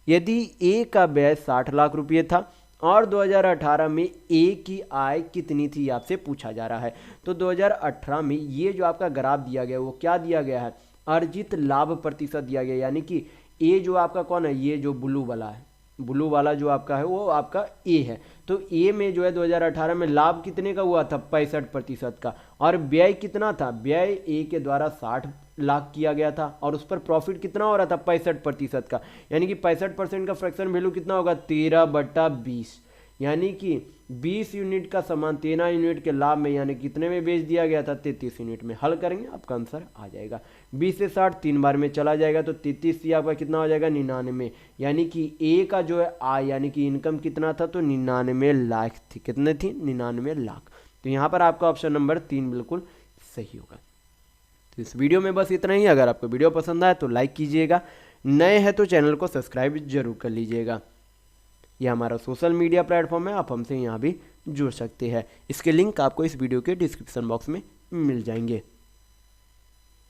यदि ए का व्यय 60 लाख रुपये था और 2018 में ए की आय कितनी थी, आपसे पूछा जा रहा है। तो 2018 में ये जो आपका ग्राफ दिया गया वो क्या दिया गया है, अर्जित लाभ प्रतिशत दिया गया, यानी कि ए जो आपका कौन है, ये जो ब्लू वाला है, ब्लू वाला जो आपका है वो आपका ए है। तो ए में जो है 2018 में लाभ कितने का हुआ था, 65% का, और व्यय कितना था, व्यय ए के द्वारा 60 लाख किया गया था और उस पर प्रॉफिट कितना हो रहा था, 65% का, यानी कि 65% का फ्रैक्शन वैल्यू कितना होगा, 13/20, यानी कि 20 यूनिट का सामान 13 यूनिट के लाभ में, यानी कितने में बेच दिया गया था, 33 यूनिट में। हल करेंगे आपका आंसर आ जाएगा, 20 से 60 3 बार में चला जाएगा, तो 33 से आपका कितना हो जाएगा, 99, यानी कि ए का जो है आय यानी कि इनकम कितना था, तो 99 लाख थी, कितने थी, 99 लाख। तो यहाँ पर आपका ऑप्शन नंबर 3 बिल्कुल सही होगा। तो इस वीडियो में बस इतना ही। अगर आपको वीडियो पसंद आए तो लाइक कीजिएगा, नए हैं तो चैनल को सब्सक्राइब जरूर कर लीजिएगा। यह हमारा सोशल मीडिया प्लेटफॉर्म है, आप हमसे यहाँ भी जुड़ सकते हैं। इसके लिंक आपको इस वीडियो के डिस्क्रिप्शन बॉक्स में मिल जाएंगे।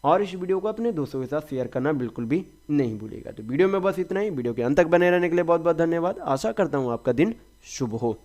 और इस वीडियो को अपने दोस्तों के साथ शेयर करना बिल्कुल भी नहीं भूलिएगा। तो वीडियो में बस इतना ही। वीडियो के अंत तक बने रहने के लिए बहुत बहुत धन्यवाद। आशा करता हूँ आपका दिन शुभ हो।